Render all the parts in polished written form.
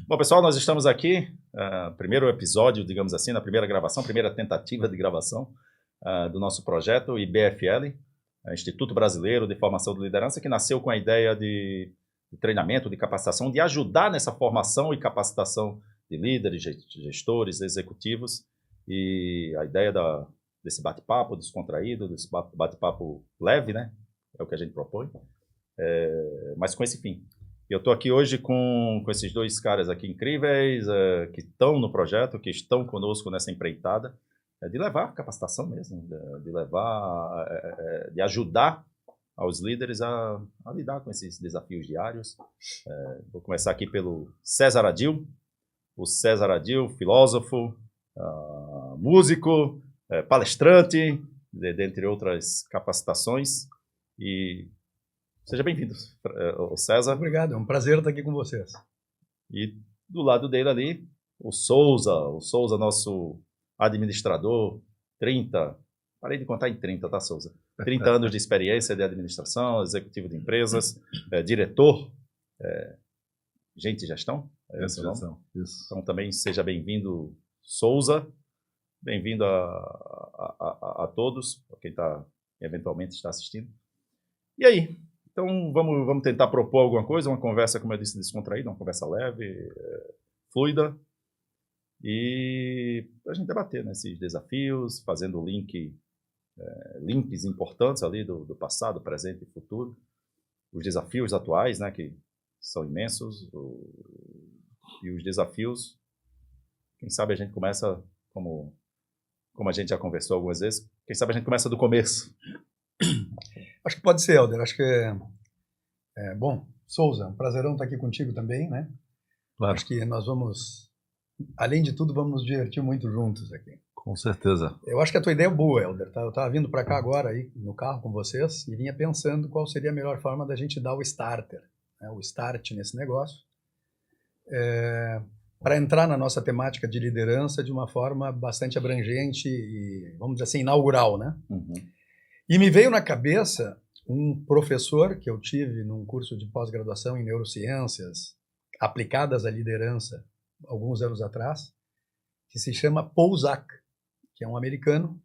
Bom, pessoal, nós estamos aqui, primeiro episódio, digamos assim, na primeira gravação, primeira tentativa de gravação do nosso projeto IBFL, Instituto Brasileiro de Formação de Liderança, que nasceu com a ideia de treinamento, de capacitação, de ajudar nessa formação e capacitação de líderes, gestores, executivos, e a ideia desse bate-papo descontraído, desse bate-papo leve, né? É o que a gente propõe, mas com esse fim. Eu estou aqui hoje com esses dois caras aqui incríveis, que estão no projeto, que estão conosco nessa empreitada, de levar capacitação mesmo, de levar, de ajudar aos líderes a lidar com esses desafios diários. Vou começar aqui pelo César Adil. O César Adil, filósofo, músico, palestrante, dentre outras capacitações. E seja bem-vindo, César. Obrigado, é um prazer estar aqui com vocês. E do lado dele ali, o Souza, nosso administrador, parei de contar em 30, tá, Souza? 30 anos de experiência de administração, executivo de empresas, diretor, gente de gestão. Isso. Então também seja bem-vindo, Souza. Bem-vindo a todos, a quem eventualmente está assistindo. E aí? Então, vamos tentar propor alguma coisa, uma conversa, como eu disse, descontraída, uma conversa leve, fluida, e a gente debater, né, esses desafios, fazendo links importantes ali do passado, presente e futuro, os desafios atuais, né, que são imensos, e os desafios, quem sabe a gente começa, como a gente já conversou algumas vezes, quem sabe a gente começa do começo. Acho que pode ser, Helder. Acho que bom, Souza, um prazerão estar aqui contigo também, né? Claro. Acho que nós vamos, além de tudo, vamos nos divertir muito juntos aqui. Com certeza. Eu acho que a tua ideia é boa, Helder. Eu estava vindo para cá agora, aí, no carro com vocês, e vinha pensando qual seria a melhor forma da gente dar o starter, né? O start nesse negócio, para entrar na nossa temática de liderança de uma forma bastante abrangente e, vamos dizer assim, inaugural, né? Uhum. E me veio na cabeça um professor que eu tive num curso de pós-graduação em neurociências aplicadas à liderança alguns anos atrás, que se chama Paul Zak, que é um americano,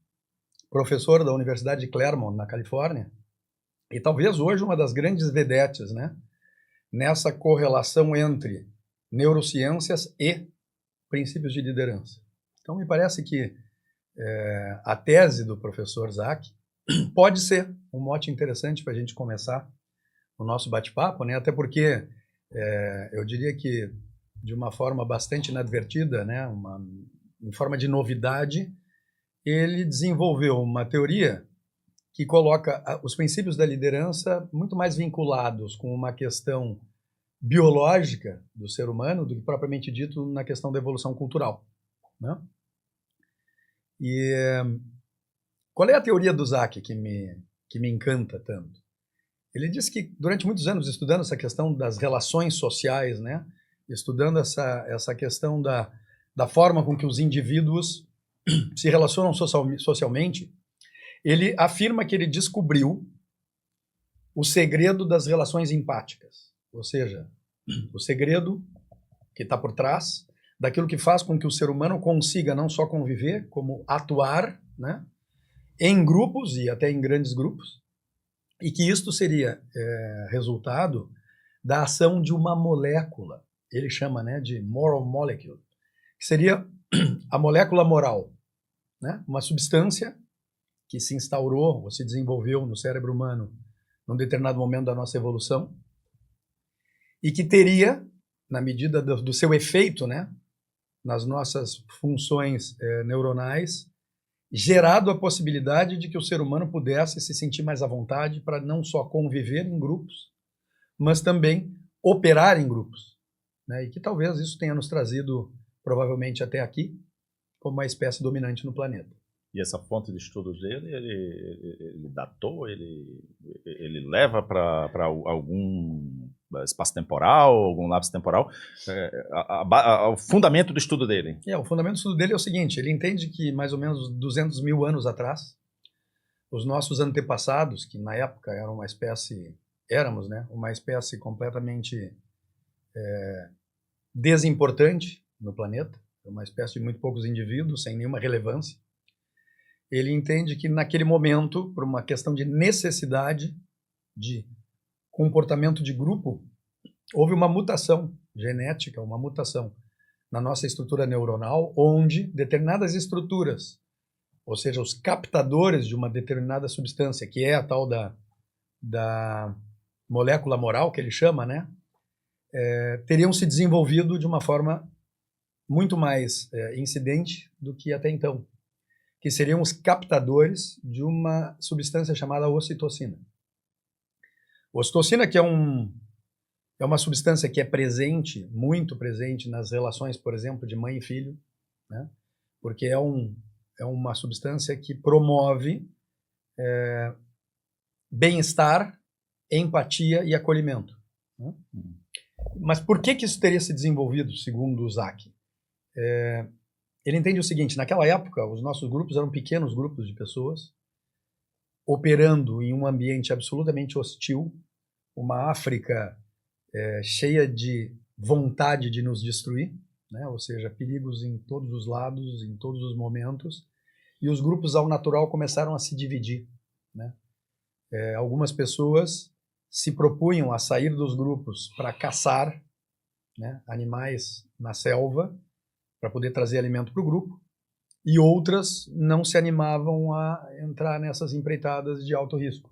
professor da Universidade de Claremont, na Califórnia, e talvez hoje uma das grandes vedetes, né, nessa correlação entre neurociências e princípios de liderança. Então me parece que a tese do professor Zak pode ser um mote interessante para a gente começar o nosso bate-papo, né? Até porque eu diria que de uma forma bastante inadvertida, né? Em forma de novidade, ele desenvolveu uma teoria que coloca os princípios da liderança muito mais vinculados com uma questão biológica do ser humano do que propriamente dito na questão da evolução cultural, né? E qual é a teoria do Zak que me encanta tanto? Ele diz que durante muitos anos estudando essa questão das relações sociais, né, estudando essa questão da forma com que os indivíduos se relacionam socialmente, ele afirma que ele descobriu o segredo das relações empáticas, ou seja, o segredo que está por trás daquilo que faz com que o ser humano consiga não só conviver, como atuar, né, em grupos e até em grandes grupos, e que isto seria resultado da ação de uma molécula, ele chama, né, de moral molecule, que seria a molécula moral, né, uma substância que se instaurou ou se desenvolveu no cérebro humano num determinado momento da nossa evolução e que teria, na medida do seu efeito, né, nas nossas funções neuronais, gerado a possibilidade de que o ser humano pudesse se sentir mais à vontade para não só conviver em grupos, mas também operar em grupos, né? E que talvez isso tenha nos trazido, provavelmente até aqui, como uma espécie dominante no planeta. E essa fonte de estudos dele, ele datou, ele leva para algum espaço temporal, algum lapso temporal, o fundamento do estudo dele. O fundamento do estudo dele é o seguinte, ele entende que mais ou menos 200 mil anos atrás, os nossos antepassados, que na época eram éramos, né, uma espécie completamente desimportante no planeta, uma espécie de muito poucos indivíduos, sem nenhuma relevância. Ele entende que naquele momento, por uma questão de necessidade de comportamento de grupo, houve uma mutação genética, uma mutação na nossa estrutura neuronal, onde determinadas estruturas, ou seja, os captadores de uma determinada substância, que é a tal da molécula moral, que ele chama, né, teriam se desenvolvido de uma forma muito mais incidente do que até então, que seriam os captadores de uma substância chamada ocitocina. Ocitocina, que é uma substância que é presente, muito presente nas relações, por exemplo, de mãe e filho, né? Porque é uma substância que promove bem-estar, empatia e acolhimento, né? Mas por que isso teria se desenvolvido, segundo o Zak? Ele entende o seguinte: naquela época, os nossos grupos eram pequenos grupos de pessoas, operando em um ambiente absolutamente hostil, uma África cheia de vontade de nos destruir, né? Ou seja, perigos em todos os lados, em todos os momentos, e os grupos ao natural começaram a se dividir, né? Algumas pessoas se propunham a sair dos grupos para caçar, né, animais na selva, para poder trazer alimento para o grupo, e outras não se animavam a entrar nessas empreitadas de alto risco.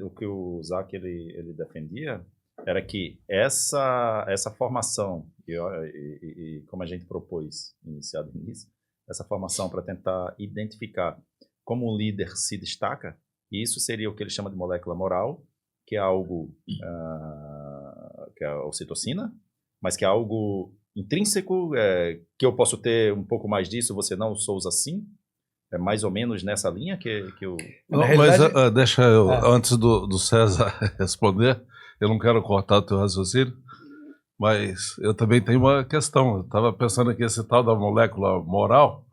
O que o Zak ele defendia era que essa formação, e como a gente propôs iniciado nisso, essa formação para tentar identificar como um líder se destaca, isso seria o que ele chama de molécula moral, que é algo, que é a ocitocina, mas que é algo intrínseco, que eu posso ter um pouco mais disso, você não, Souza, sim? É mais ou menos nessa linha que eu... Não, realidade... Mas deixa eu, antes do César responder, eu não quero cortar o teu raciocínio, mas eu também tenho uma questão. Eu estava pensando aqui, esse tal da molécula moral,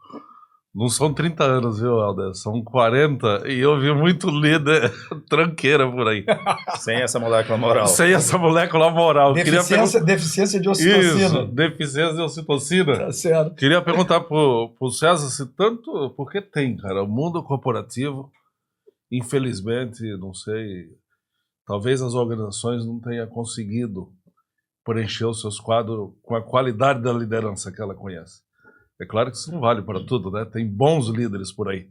não são 30 anos, viu, Helder? São 40, e eu vi muito líder tranqueira por aí. Sem essa molécula moral. Sem essa molécula moral. Deficiência de ocitocina. Isso, deficiência de ocitocina. Tá certo. Queria perguntar pro César se tanto... Porque tem, cara, o mundo corporativo, infelizmente, não sei, talvez as organizações não tenham conseguido preencher os seus quadros com a qualidade da liderança que ela conhece. É claro que isso não vale para tudo, né? Tem bons líderes por aí,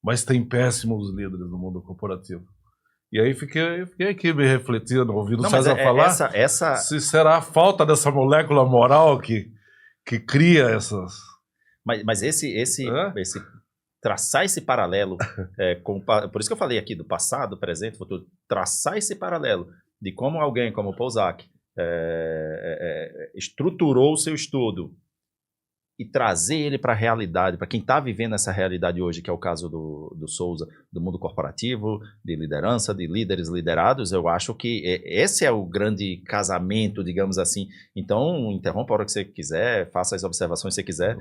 mas tem péssimos líderes no mundo corporativo. E aí fiquei aqui me refletindo, ouvindo o César falar, se será a falta dessa molécula moral que cria essas... Mas traçar esse paralelo, por isso que eu falei aqui do passado, presente, futuro, traçar esse paralelo de como alguém como o Paul Zak estruturou o seu estudo e trazer ele para a realidade, para quem está vivendo essa realidade hoje, que é o caso do Souza, do mundo corporativo, de liderança, de líderes liderados, eu acho que esse é o grande casamento, digamos assim. Então, interrompa a hora que você quiser, faça as observações que você quiser,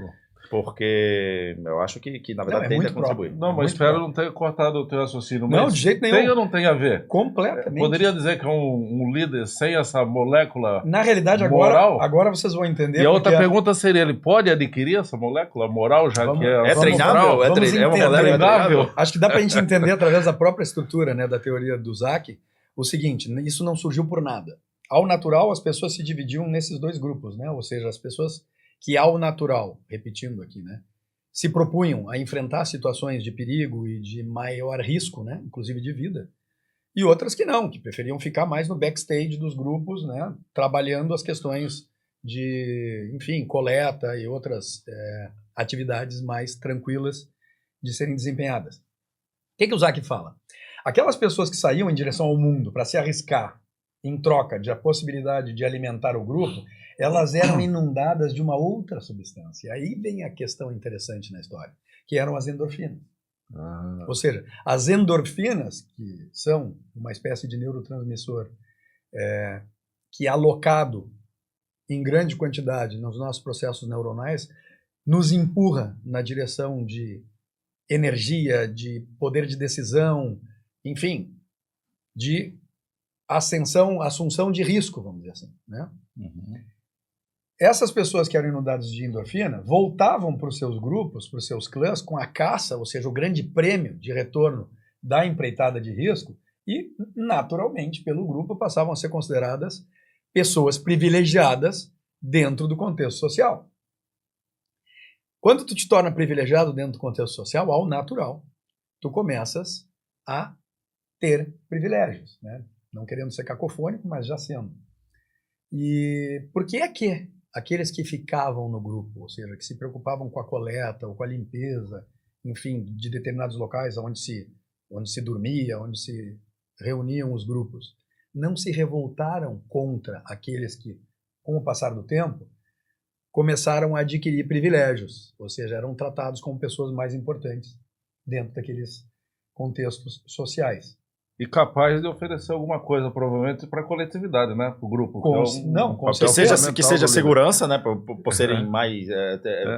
porque eu acho que na verdade, tende a contribuir. Não, mas espero não ter cortado o teu raciocínio. Não, de jeito nenhum. Tem ou não tem a ver? Completamente. Poderia dizer que é um líder sem essa molécula Na realidade, moral? agora vocês vão entender. E a outra pergunta seria, ele pode adquirir essa molécula moral, já que é treinável? É uma molécula treinável? Acho que dá para a gente entender através da própria estrutura, né, da teoria do Zak, o seguinte: isso não surgiu por nada. Ao natural, as pessoas se dividiam nesses dois grupos, né? Ou seja, as pessoas que ao natural, repetindo aqui, né, se propunham a enfrentar situações de perigo e de maior risco, né, inclusive de vida, e outras que não, que preferiam ficar mais no backstage dos grupos, né, trabalhando as questões de, enfim, coleta e outras atividades mais tranquilas de serem desempenhadas. O que o Zak fala? Aquelas pessoas que saíam em direção ao mundo para se arriscar em troca de a possibilidade de alimentar o grupo, elas eram inundadas de uma outra substância. Aí vem a questão interessante na história, que eram as endorfinas. Ou seja, as endorfinas, que são uma espécie de neurotransmissor que alocado em grande quantidade nos nossos processos neuronais, nos empurra na direção de energia, de poder de decisão, enfim, de assunção de risco, vamos dizer assim, né? essas pessoas que eram inundadas de endorfina voltavam para os seus grupos, para os seus clãs, com a caça, ou seja, o grande prêmio de retorno da empreitada de risco, e, naturalmente, pelo grupo, passavam a ser consideradas pessoas privilegiadas dentro do contexto social. Quando tu te torna privilegiado dentro do contexto social, ao natural, tu começas a ter privilégios, né? Não querendo ser cacofônico, mas já sendo. E por que é que aqueles que ficavam no grupo, ou seja, que se preocupavam com a coleta ou com a limpeza, enfim, de determinados locais onde se dormia, onde se reuniam os grupos, não se revoltaram contra aqueles que, com o passar do tempo, começaram a adquirir privilégios, ou seja, eram tratados como pessoas mais importantes dentro daqueles contextos sociais. E capaz de oferecer alguma coisa, provavelmente, para a coletividade, né? Para o grupo. Com que seja segurança, né? Por serem mais,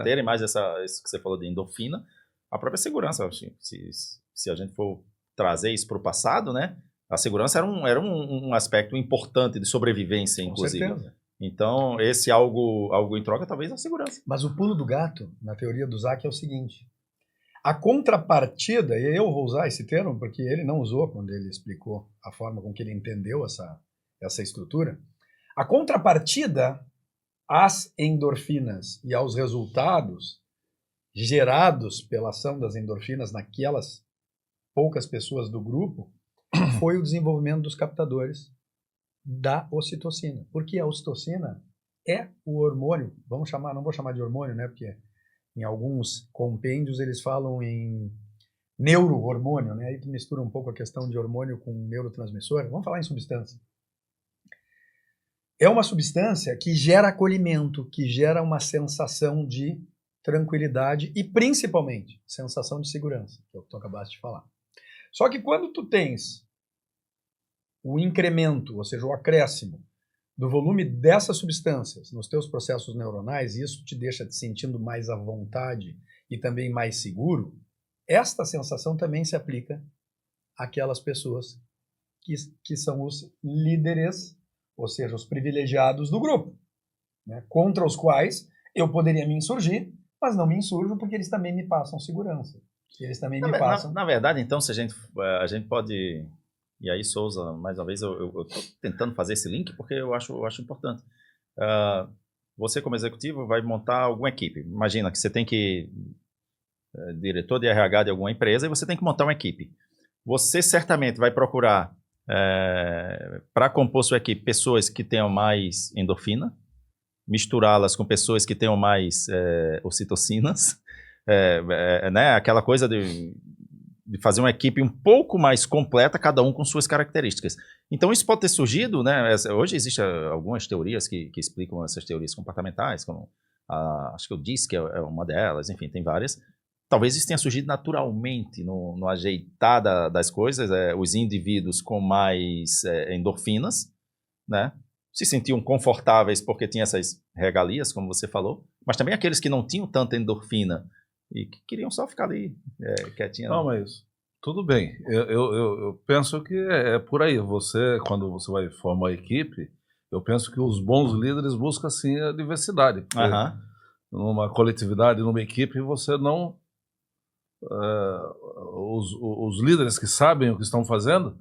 terem mais isso que você falou de endorfina. A própria segurança, se a gente for trazer isso para o passado, né? A segurança era um aspecto importante de sobrevivência, inclusive. Com certeza. Então, esse algo em troca, talvez a segurança. Mas o pulo do gato, na teoria do Zach, é o seguinte. A contrapartida, e eu vou usar esse termo porque ele não usou quando ele explicou a forma com que ele entendeu essa estrutura, a contrapartida às endorfinas e aos resultados gerados pela ação das endorfinas naquelas poucas pessoas do grupo foi o desenvolvimento dos captadores da ocitocina. Porque a ocitocina é o hormônio, não vou chamar de hormônio, né, porque em alguns compêndios eles falam em neurohormônio, né? Aí tu mistura um pouco a questão de hormônio com neurotransmissor. Vamos falar em substância. É uma substância que gera acolhimento, que gera uma sensação de tranquilidade e, principalmente, sensação de segurança, que é o que tu acabaste de falar. Só que quando tu tens o incremento, ou seja, o acréscimo do volume dessas substâncias nos teus processos neuronais, e isso te deixa te sentindo mais à vontade e também mais seguro, esta sensação também se aplica àquelas pessoas que são os líderes, ou seja, os privilegiados do grupo, né, contra os quais eu poderia me insurgir, mas não me insurjo porque eles também me passam segurança. Eles também me passam... Na verdade, então, se a gente pode... E aí, Souza, mais uma vez, eu estou tentando fazer esse link porque eu acho importante. Você, como executivo, vai montar alguma equipe. Imagina que você tem diretor de RH de alguma empresa, e você tem que montar uma equipe. Você certamente vai procurar, para compor sua equipe, pessoas que tenham mais endorfina, misturá-las com pessoas que tenham mais ocitocinas, né? Aquela coisa de fazer uma equipe um pouco mais completa, cada um com suas características. Então, isso pode ter surgido, né? Hoje existem algumas teorias que explicam essas teorias comportamentais, como acho que o DISC é uma delas, enfim, tem várias. Talvez isso tenha surgido naturalmente no ajeitar das coisas, os indivíduos com mais endorfinas, né? Se sentiam confortáveis porque tinham essas regalias, como você falou, mas também aqueles que não tinham tanta endorfina e que queriam só ficar ali quietinho. Não, mas tudo bem. Eu penso que é por aí. Quando você vai formar a equipe, eu penso que os bons líderes buscam, sim, a diversidade. Numa coletividade, numa equipe, você não... os líderes que sabem o que estão fazendo,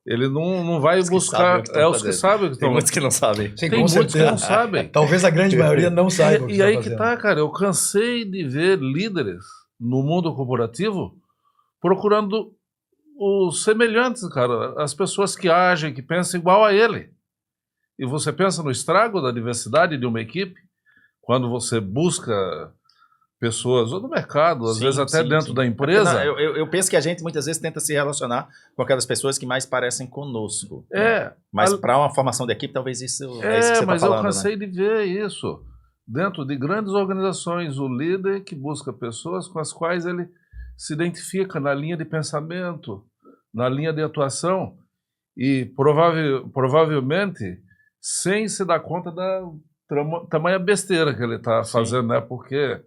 ele não vai buscar... Os que sabem o que estão fazendo. Tem muitos que não sabem. Sim, tem muitos que não sabem. Talvez a grande maioria não saiba o que E aí está que fazendo. tá, cara. Eu cansei de ver líderes no mundo corporativo procurando os semelhantes, cara. As pessoas que agem, que pensam igual a ele. E você pensa no estrago da diversidade de uma equipe, quando você busca pessoas, ou no mercado, às vezes até dentro da empresa. Eu penso que a gente muitas vezes tenta se relacionar com aquelas pessoas que mais parecem conosco. Mas para uma formação de equipe, talvez isso é isso que você está mas falando. Eu cansei de ver isso. Dentro de grandes organizações, o líder que busca pessoas com as quais ele se identifica na linha de pensamento, na linha de atuação, e provavelmente sem se dar conta da tamanha besteira que ele está fazendo, né? Porque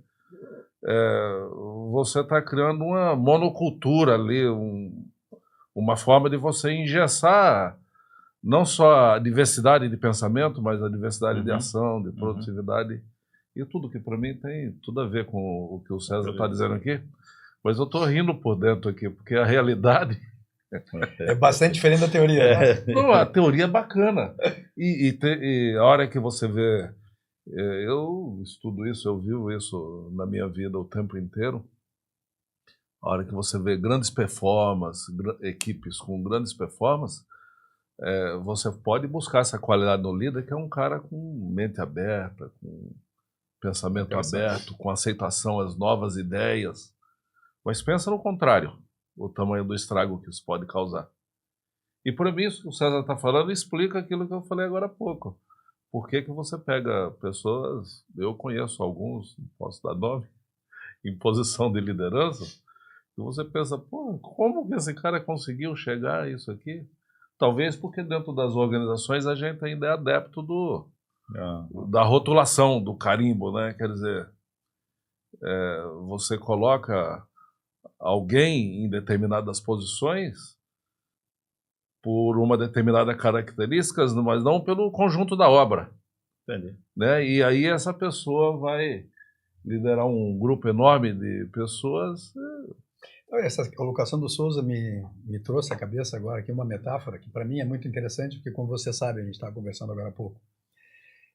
você está criando uma monocultura ali, uma forma de você engessar não só a diversidade de pensamento, mas a diversidade de Uhum. ação, de produtividade, e tudo que para mim tem tudo a ver com o que o César está dizendo aqui. Mas eu estou rindo por dentro aqui, porque a realidade... É bastante diferente da teoria, né? Não, a teoria é bacana. E a hora que você vê... Eu estudo isso, eu vivo isso na minha vida o tempo inteiro. A hora que você vê grandes performances, equipes com grandes performances, você pode buscar essa qualidade no líder, que é um cara com mente aberta, com pensamento aberto, com aceitação às novas ideias. Mas pensa no contrário, o tamanho do estrago que isso pode causar. E por mim, isso que o César está falando explica aquilo que eu falei agora há pouco. Por que você pega pessoas, eu conheço alguns, não posso dar nome, em posição de liderança, e você pensa, pô, como que esse cara conseguiu chegar a isso aqui? Talvez porque dentro das organizações a gente ainda é adepto da rotulação, do carimbo, né? Quer dizer, você coloca alguém em determinadas posições por uma determinada característica, mas não pelo conjunto da obra. Entendi. Né? E aí essa pessoa vai liderar um grupo enorme de pessoas. Essa colocação do Souza me trouxe à cabeça agora aqui uma metáfora que para mim é muito interessante, porque como você sabe, a gente estava conversando agora há pouco.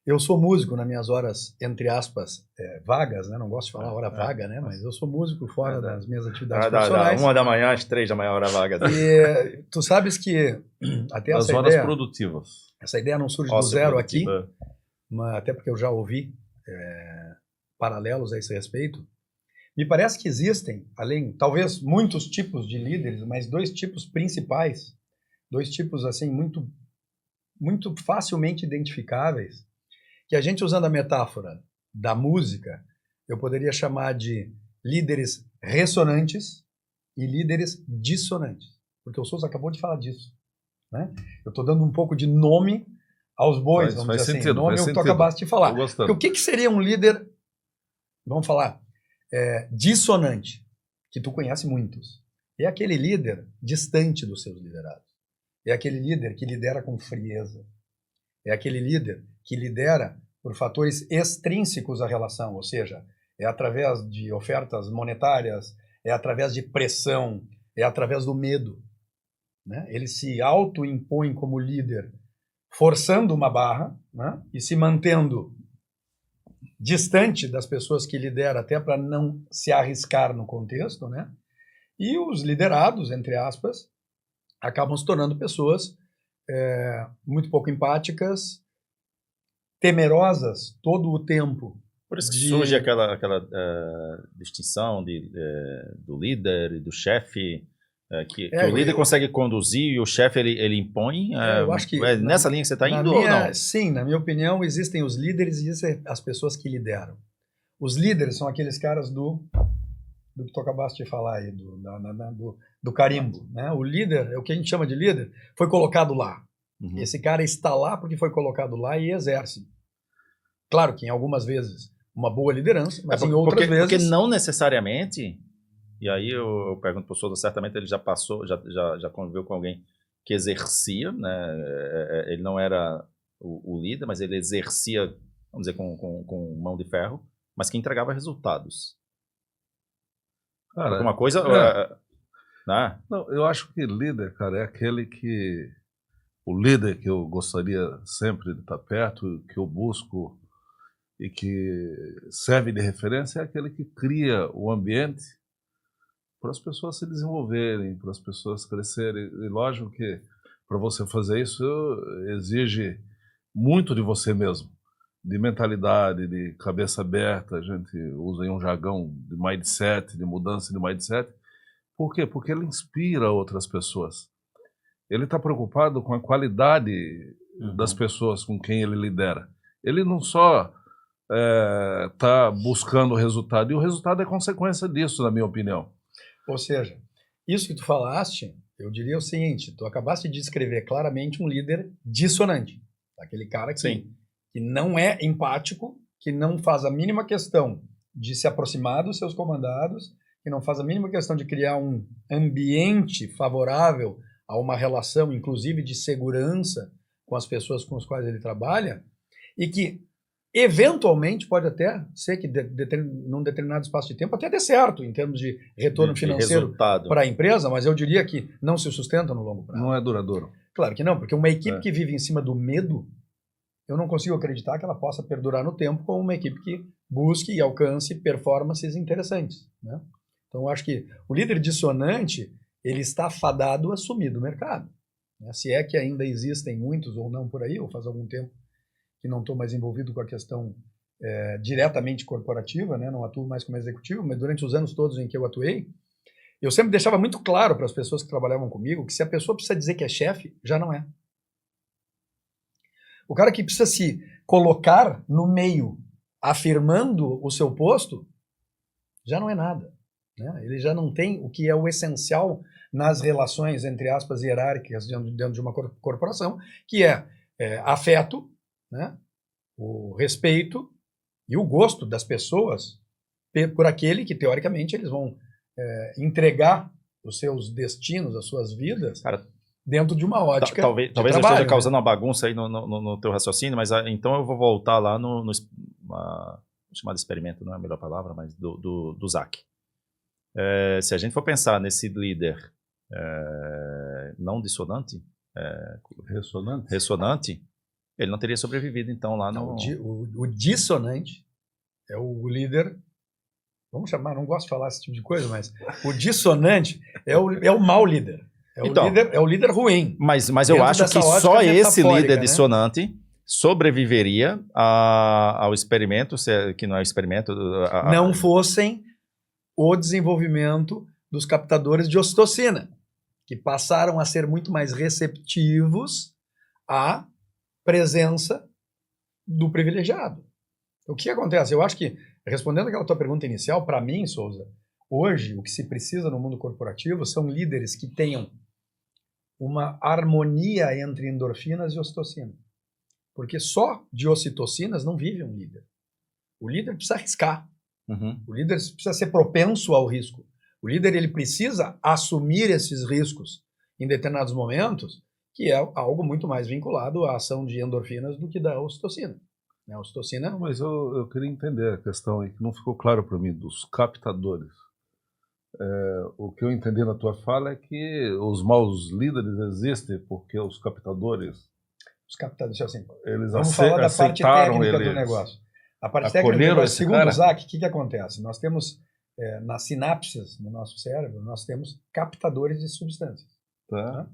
Eu sou músico nas minhas horas, entre aspas, vagas, né? Não gosto de falar hora vaga, né? Mas eu sou músico fora das minhas atividades profissionais. 1h às 3h, hora vaga. E tu sabes que até as essa horas ideia, produtivas. essa ideia não surge do zero aqui, produtiva. mas até porque eu já ouvi paralelos a esse respeito. Me parece que existem, além, talvez muitos tipos de líderes, mas dois tipos principais, dois tipos assim muito facilmente identificáveis, que a gente, usando a metáfora da música, eu poderia chamar de líderes ressonantes e líderes dissonantes, porque o Souza acabou de falar disso, né? Eu estou dando um pouco de nome aos bois, vamos dizer assim, nome que tu acabaste de falar. Porque o que seria um líder, vamos falar, dissonante, que tu conhece muitos? É aquele líder distante dos seus liderados. É aquele líder que lidera com frieza. É aquele líder que lidera por fatores extrínsecos à relação, ou seja, é através de ofertas monetárias, é através de pressão, é através do medo, né? Ele se autoimpõe como líder, forçando uma barra, né? E se mantendo distante das pessoas que lidera, até para não se arriscar no contexto, né? E os liderados, entre aspas, acabam se tornando pessoas muito pouco empáticas, temerosas todo o tempo. Por isso que surge aquela distinção do líder e do chefe, que o líder consegue conduzir e o chefe ele impõe. Eu acho que nessa linha que você está indo ou não? Sim, na minha opinião, existem os líderes e existem as pessoas que lideram. Os líderes são aqueles caras do que tu acabaste de falar aí, do carimbo, né? O líder, o que a gente chama de líder, foi colocado lá. Uhum. Esse cara está lá porque foi colocado lá e exerce. Claro que em algumas vezes uma boa liderança, mas em outras vezes... Porque não necessariamente, e aí eu pergunto para o Souza, certamente ele já passou, já conviveu com alguém que exercia, né? Ele não era o líder, mas ele exercia, vamos dizer, com mão de ferro, mas que entregava resultados. Cara, alguma coisa... né? Não, eu acho que líder, cara, é aquele que... O líder que eu gostaria sempre de estar perto, que eu busco e que serve de referência, é aquele que cria o ambiente para as pessoas se desenvolverem, para as pessoas crescerem. E lógico que para você fazer isso exige muito de você mesmo, de mentalidade, de cabeça aberta. A gente usa aí um jargão de mindset, de mudança de mindset. Por quê? Porque ele inspira outras pessoas. Ele está preocupado com a qualidade das pessoas com quem ele lidera. Ele não só está buscando o resultado, e o resultado é consequência disso, na minha opinião. Ou seja, isso que tu falaste, eu diria o seguinte, tu acabaste de descrever claramente um líder dissonante. Aquele cara que não é empático, que não faz a mínima questão de se aproximar dos seus comandados, que não faz a mínima questão de criar um ambiente favorável a uma relação, inclusive de segurança, com as pessoas com as quais ele trabalha e que, eventualmente, pode até ser que num determinado espaço de tempo até dê certo em termos de retorno financeiro para a empresa, mas eu diria que não se sustenta no longo prazo. Não é duradouro. Claro que não, porque uma equipe que vive em cima do medo, eu não consigo acreditar que ela possa perdurar no tempo como uma equipe que busque e alcance performances interessantes, né? Então, eu acho que o líder dissonante, ele está fadado a sumir do mercado, né? Se é que ainda existem muitos ou não por aí, ou faz algum tempo que não estou mais envolvido com a questão diretamente corporativa, né? Não atuo mais como executivo, mas durante os anos todos em que eu atuei, eu sempre deixava muito claro para as pessoas que trabalhavam comigo que se a pessoa precisa dizer que é chefe, já não é. O cara que precisa se colocar no meio, afirmando o seu posto, já não é nada, né? Ele já não tem o que é o essencial nas relações, entre aspas, hierárquicas dentro de uma corporação, que é afeto, né? O respeito e o gosto das pessoas por aquele que, teoricamente, eles vão entregar os seus destinos, as suas vidas, cara, dentro de uma ótica talvez trabalho, eu esteja causando uma bagunça aí no teu raciocínio, mas então eu vou voltar lá no vou chamar de experimento, não é a melhor palavra, mas do Zach. Se a gente for pensar nesse líder não dissonante, ressonante, ele não teria sobrevivido então lá no... O dissonante é o líder, vamos chamar, não gosto de falar esse tipo de coisa, mas o dissonante é o mau líder. É o líder ruim. Mas eu acho que só esse líder dissonante, né, sobreviveria ao experimento, que não é experimento... não fossem o desenvolvimento dos captadores de ocitocina, que passaram a ser muito mais receptivos à presença do privilegiado. O que acontece? Eu acho que, respondendo aquela tua pergunta inicial, para mim, Souza, hoje o que se precisa no mundo corporativo são líderes que tenham uma harmonia entre endorfinas e ocitocina. Porque só de ocitocinas não vive um líder. O líder precisa arriscar. Uhum. O líder precisa ser propenso ao risco. O líder ele precisa assumir esses riscos em determinados momentos, que é algo muito mais vinculado à ação de endorfinas do que da ocitocina. A ocitocina... Não, mas eu queria entender a questão aí, que não ficou claro para mim, dos captadores. O que eu entendi na tua fala é que os maus líderes existem porque os captadores... Os captadores, assim, eles vamos falar da parte técnica do negócio. A parte técnica do negócio, segundo o Zach, o que acontece? Nós temos, nas sinapses no nosso cérebro, nós temos captadores de substâncias. Tá.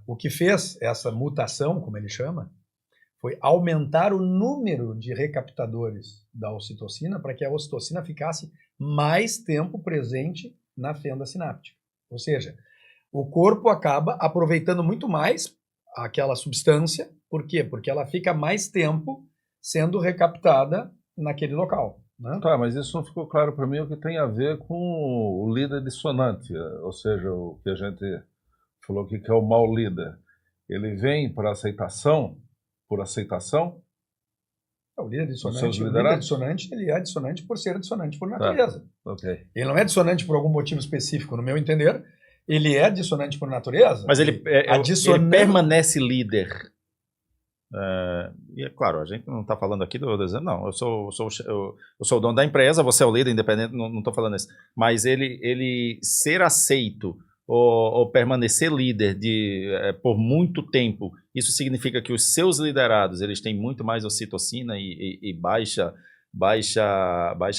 O que fez essa mutação, como ele chama, foi aumentar o número de recaptadores da ocitocina para que a ocitocina ficasse mais tempo presente na fenda sináptica. Ou seja, o corpo acaba aproveitando muito mais aquela substância. Por quê? Porque ela fica mais tempo sendo recaptada naquele local, né? Tá, mas isso não ficou claro para mim o que tem a ver com o líder dissonante, ou seja, o que a gente falou aqui que é o mau líder. Ele vem por aceitação? O líder dissonante, ele é dissonante por ser dissonante por natureza. Tá. Okay. Ele não é dissonante por algum motivo específico, no meu entender. Ele é dissonante por natureza. Mas ele permanece líder. E é claro, a gente não está falando aqui do exemplo, não. Eu sou o dono da empresa, você é o líder independente, não estou falando isso. Mas ele ser aceito ou permanecer líder por muito tempo, isso significa que os seus liderados eles têm muito mais ocitocina e baixa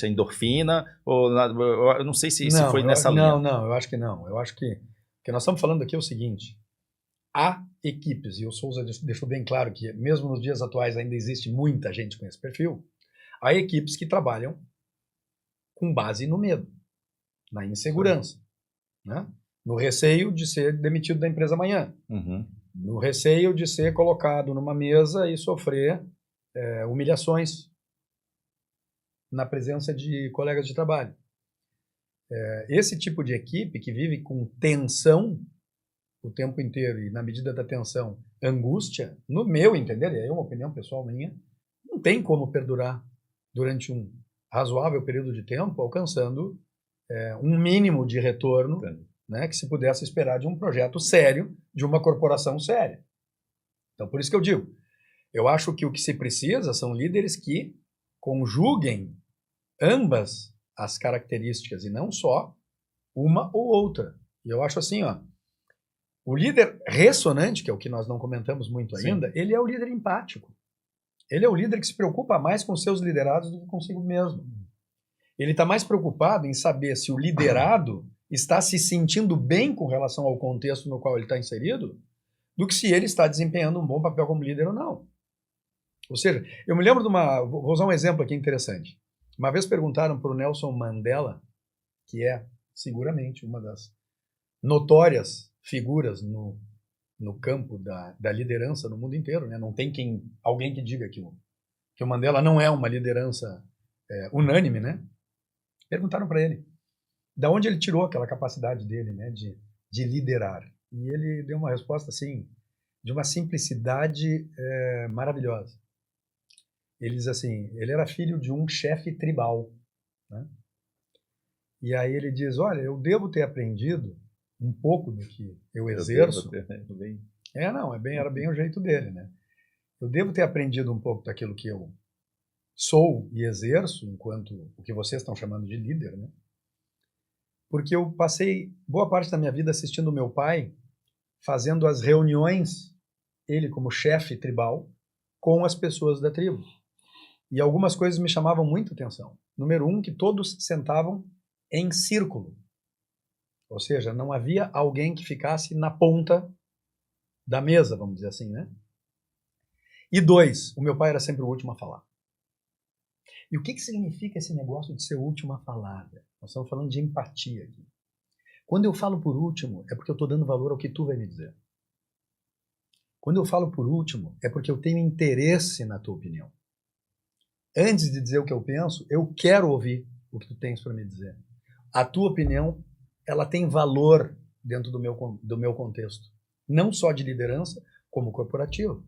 endorfina? Eu não sei se foi nessa linha. Não, eu acho que não. Eu acho que o que nós estamos falando aqui é o seguinte: há equipes, e o Souza deixou bem claro que mesmo nos dias atuais ainda existe muita gente com esse perfil, há equipes que trabalham com base no medo, na insegurança, né? No receio de ser demitido da empresa amanhã, no receio de ser colocado numa mesa e sofrer humilhações na presença de colegas de trabalho. Esse tipo de equipe que vive com tensão o tempo inteiro e, na medida da tensão, angústia, no meu entender, e é uma opinião pessoal minha, não tem como perdurar durante um razoável período de tempo, alcançando um mínimo de retorno, né, que se pudesse esperar de um projeto sério, de uma corporação séria. Então, por isso que eu digo, eu acho que o que se precisa são líderes que conjuguem ambas as características e não só uma ou outra. E eu acho assim, ó, o líder ressonante, que é o que nós não comentamos muito ainda, Sim. Ele é o líder empático. Ele é o líder que se preocupa mais com seus liderados do que consigo mesmo. Ele está mais preocupado em saber se o liderado está se sentindo bem com relação ao contexto no qual ele está inserido, do que se ele está desempenhando um bom papel como líder ou não. Ou seja, eu me lembro de uma... Vou usar um exemplo aqui interessante. Uma vez perguntaram para o Nelson Mandela, que é seguramente uma das notórias figuras no campo da liderança no mundo inteiro, né? Não tem alguém que diga que o Mandela não é uma liderança unânime, né? Perguntaram para ele da onde ele tirou aquela capacidade dele, né, de liderar. E ele deu uma resposta assim, de uma simplicidade maravilhosa. Ele diz assim, ele era filho de um chefe tribal, né? E aí ele diz, olha, eu devo ter aprendido um pouco do que eu exerço. Era bem o jeito dele, né? Eu devo ter aprendido um pouco daquilo que eu sou e exerço, enquanto o que vocês estão chamando de líder, né? Porque eu passei boa parte da minha vida assistindo o meu pai fazendo as reuniões, ele como chefe tribal, com as pessoas da tribo. E algumas coisas me chamavam muita atenção. Número 1, que todos sentavam em círculo. Ou seja, não havia alguém que ficasse na ponta da mesa, vamos dizer assim, né? E 2, o meu pai era sempre o último a falar. E o que significa esse negócio de ser o último a falar? Nós estamos falando de empatia aqui. Quando eu falo por último, é porque eu estou dando valor ao que tu vai me dizer. Quando eu falo por último, é porque eu tenho interesse na tua opinião. Antes de dizer o que eu penso, eu quero ouvir o que tu tens para me dizer. A tua opinião, ela tem valor dentro do meu contexto. Não só de liderança, como corporativo.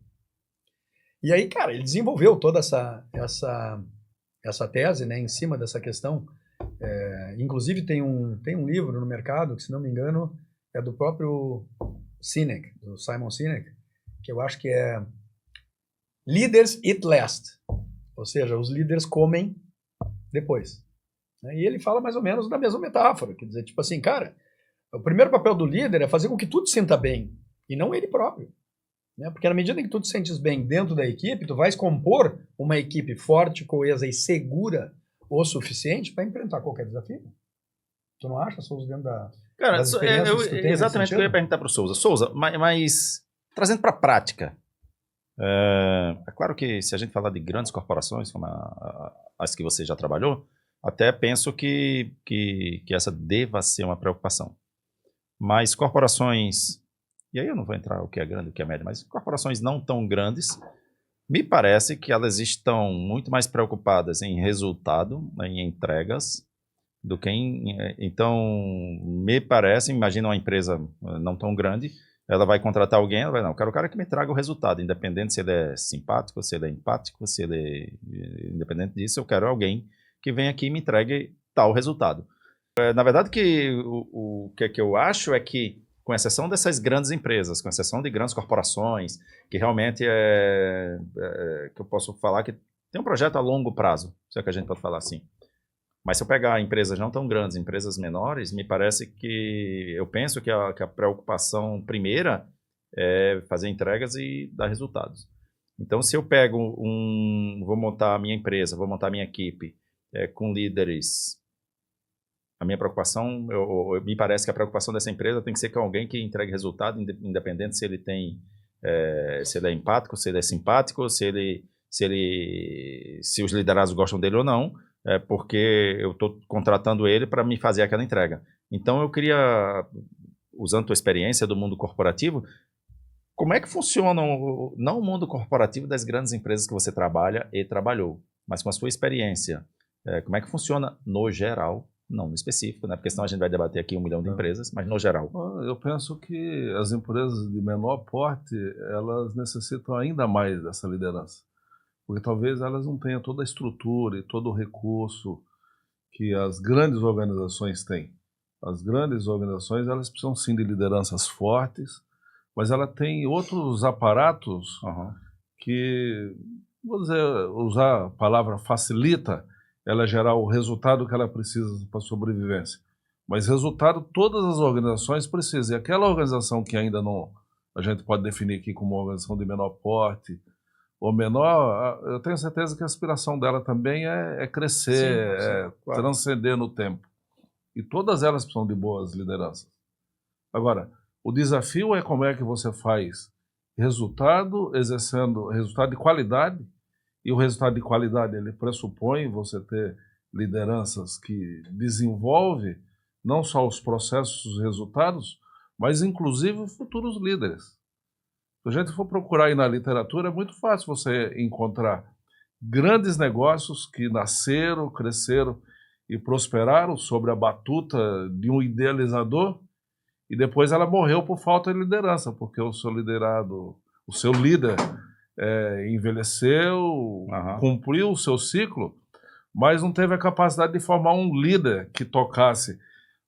E aí, cara, ele desenvolveu toda essa tese, né, em cima dessa questão. Inclusive tem um livro no mercado, que se não me engano, é do próprio Sinek, do Simon Sinek, que eu acho que é Leaders Eat Last. Ou seja, os líderes comem depois. E ele fala mais ou menos da mesma metáfora. Quer dizer, tipo assim, cara, o primeiro papel do líder é fazer com que tu te sinta bem, e não ele próprio. Né? Porque na medida em que tu te sentes bem dentro da equipe, tu vais compor uma equipe forte, coesa e segura o suficiente para enfrentar qualquer desafio. Tu não acha, Souza, dentro das experiências que tu tem? Exatamente o que eu ia perguntar para o Souza. Souza, mas trazendo para a prática, é claro que se a gente falar de grandes corporações, como as que você já trabalhou, até penso que essa deva ser uma preocupação. Mas corporações, e aí eu não vou entrar o que é grande e o que é médio, mas corporações não tão grandes, me parece que elas estão muito mais preocupadas em resultado, em entregas, do que Então, me parece, imagina uma empresa não tão grande, ela vai contratar alguém, ela vai, não, eu quero o cara que me traga o resultado, independente se ele é simpático, se ele é empático, se ele é... Independente disso, eu quero alguém que venha aqui e me entregue tal resultado. Na verdade, o que eu acho é que, com exceção dessas grandes empresas, com exceção de grandes corporações, que realmente que eu posso falar que tem um projeto a longo prazo, se é que a gente pode falar assim. Mas se eu pegar empresas não tão grandes, empresas menores, me parece que, eu penso que a preocupação primeira é fazer entregas e dar resultados. Então, se eu pego vou montar a minha empresa, vou montar a minha equipe com líderes, a minha preocupação, me parece que a preocupação dessa empresa tem que ser com alguém que entregue resultado, independente se ele se ele é empático, se ele é simpático, se os liderados gostam dele ou não, porque eu estou contratando ele para me fazer aquela entrega. Então, eu queria, usando a tua experiência do mundo corporativo, como é que funciona, não o mundo corporativo das grandes empresas que você trabalha e trabalhou, mas com a sua experiência, como é que funciona no geral, não no específico, né? Porque senão a gente vai debater aqui 1 milhão de empresas, mas no geral. Eu penso que as empresas de menor porte, elas necessitam ainda mais dessa liderança. Porque talvez elas não tenham toda a estrutura e todo o recurso que as grandes organizações têm. As grandes organizações, elas precisam sim de lideranças fortes, mas ela tem outros aparatos Uhum. que, vou dizer, usar a palavra facilita ela gerar o resultado que ela precisa para a sobrevivência. Mas resultado todas as organizações precisam. E aquela organização que ainda não, a gente pode definir aqui como uma organização de menor porte, ou menor, eu tenho certeza que a aspiração dela também é crescer, claro. transcender no tempo. E todas elas precisam de boas lideranças. Agora, o desafio é como é que você faz resultado, exercendo resultado de qualidade, e o resultado de qualidade ele pressupõe você ter lideranças que desenvolvem não só os processos, os resultados, mas inclusive futuros líderes. Se a gente for procurar aí na literatura, é muito fácil você encontrar grandes negócios que nasceram, cresceram e prosperaram sobre a batuta de um idealizador, e depois ela morreu por falta de liderança, porque o seu liderado, o seu líder envelheceu, cumpriu o seu ciclo, mas não teve a capacidade de formar um líder que tocasse.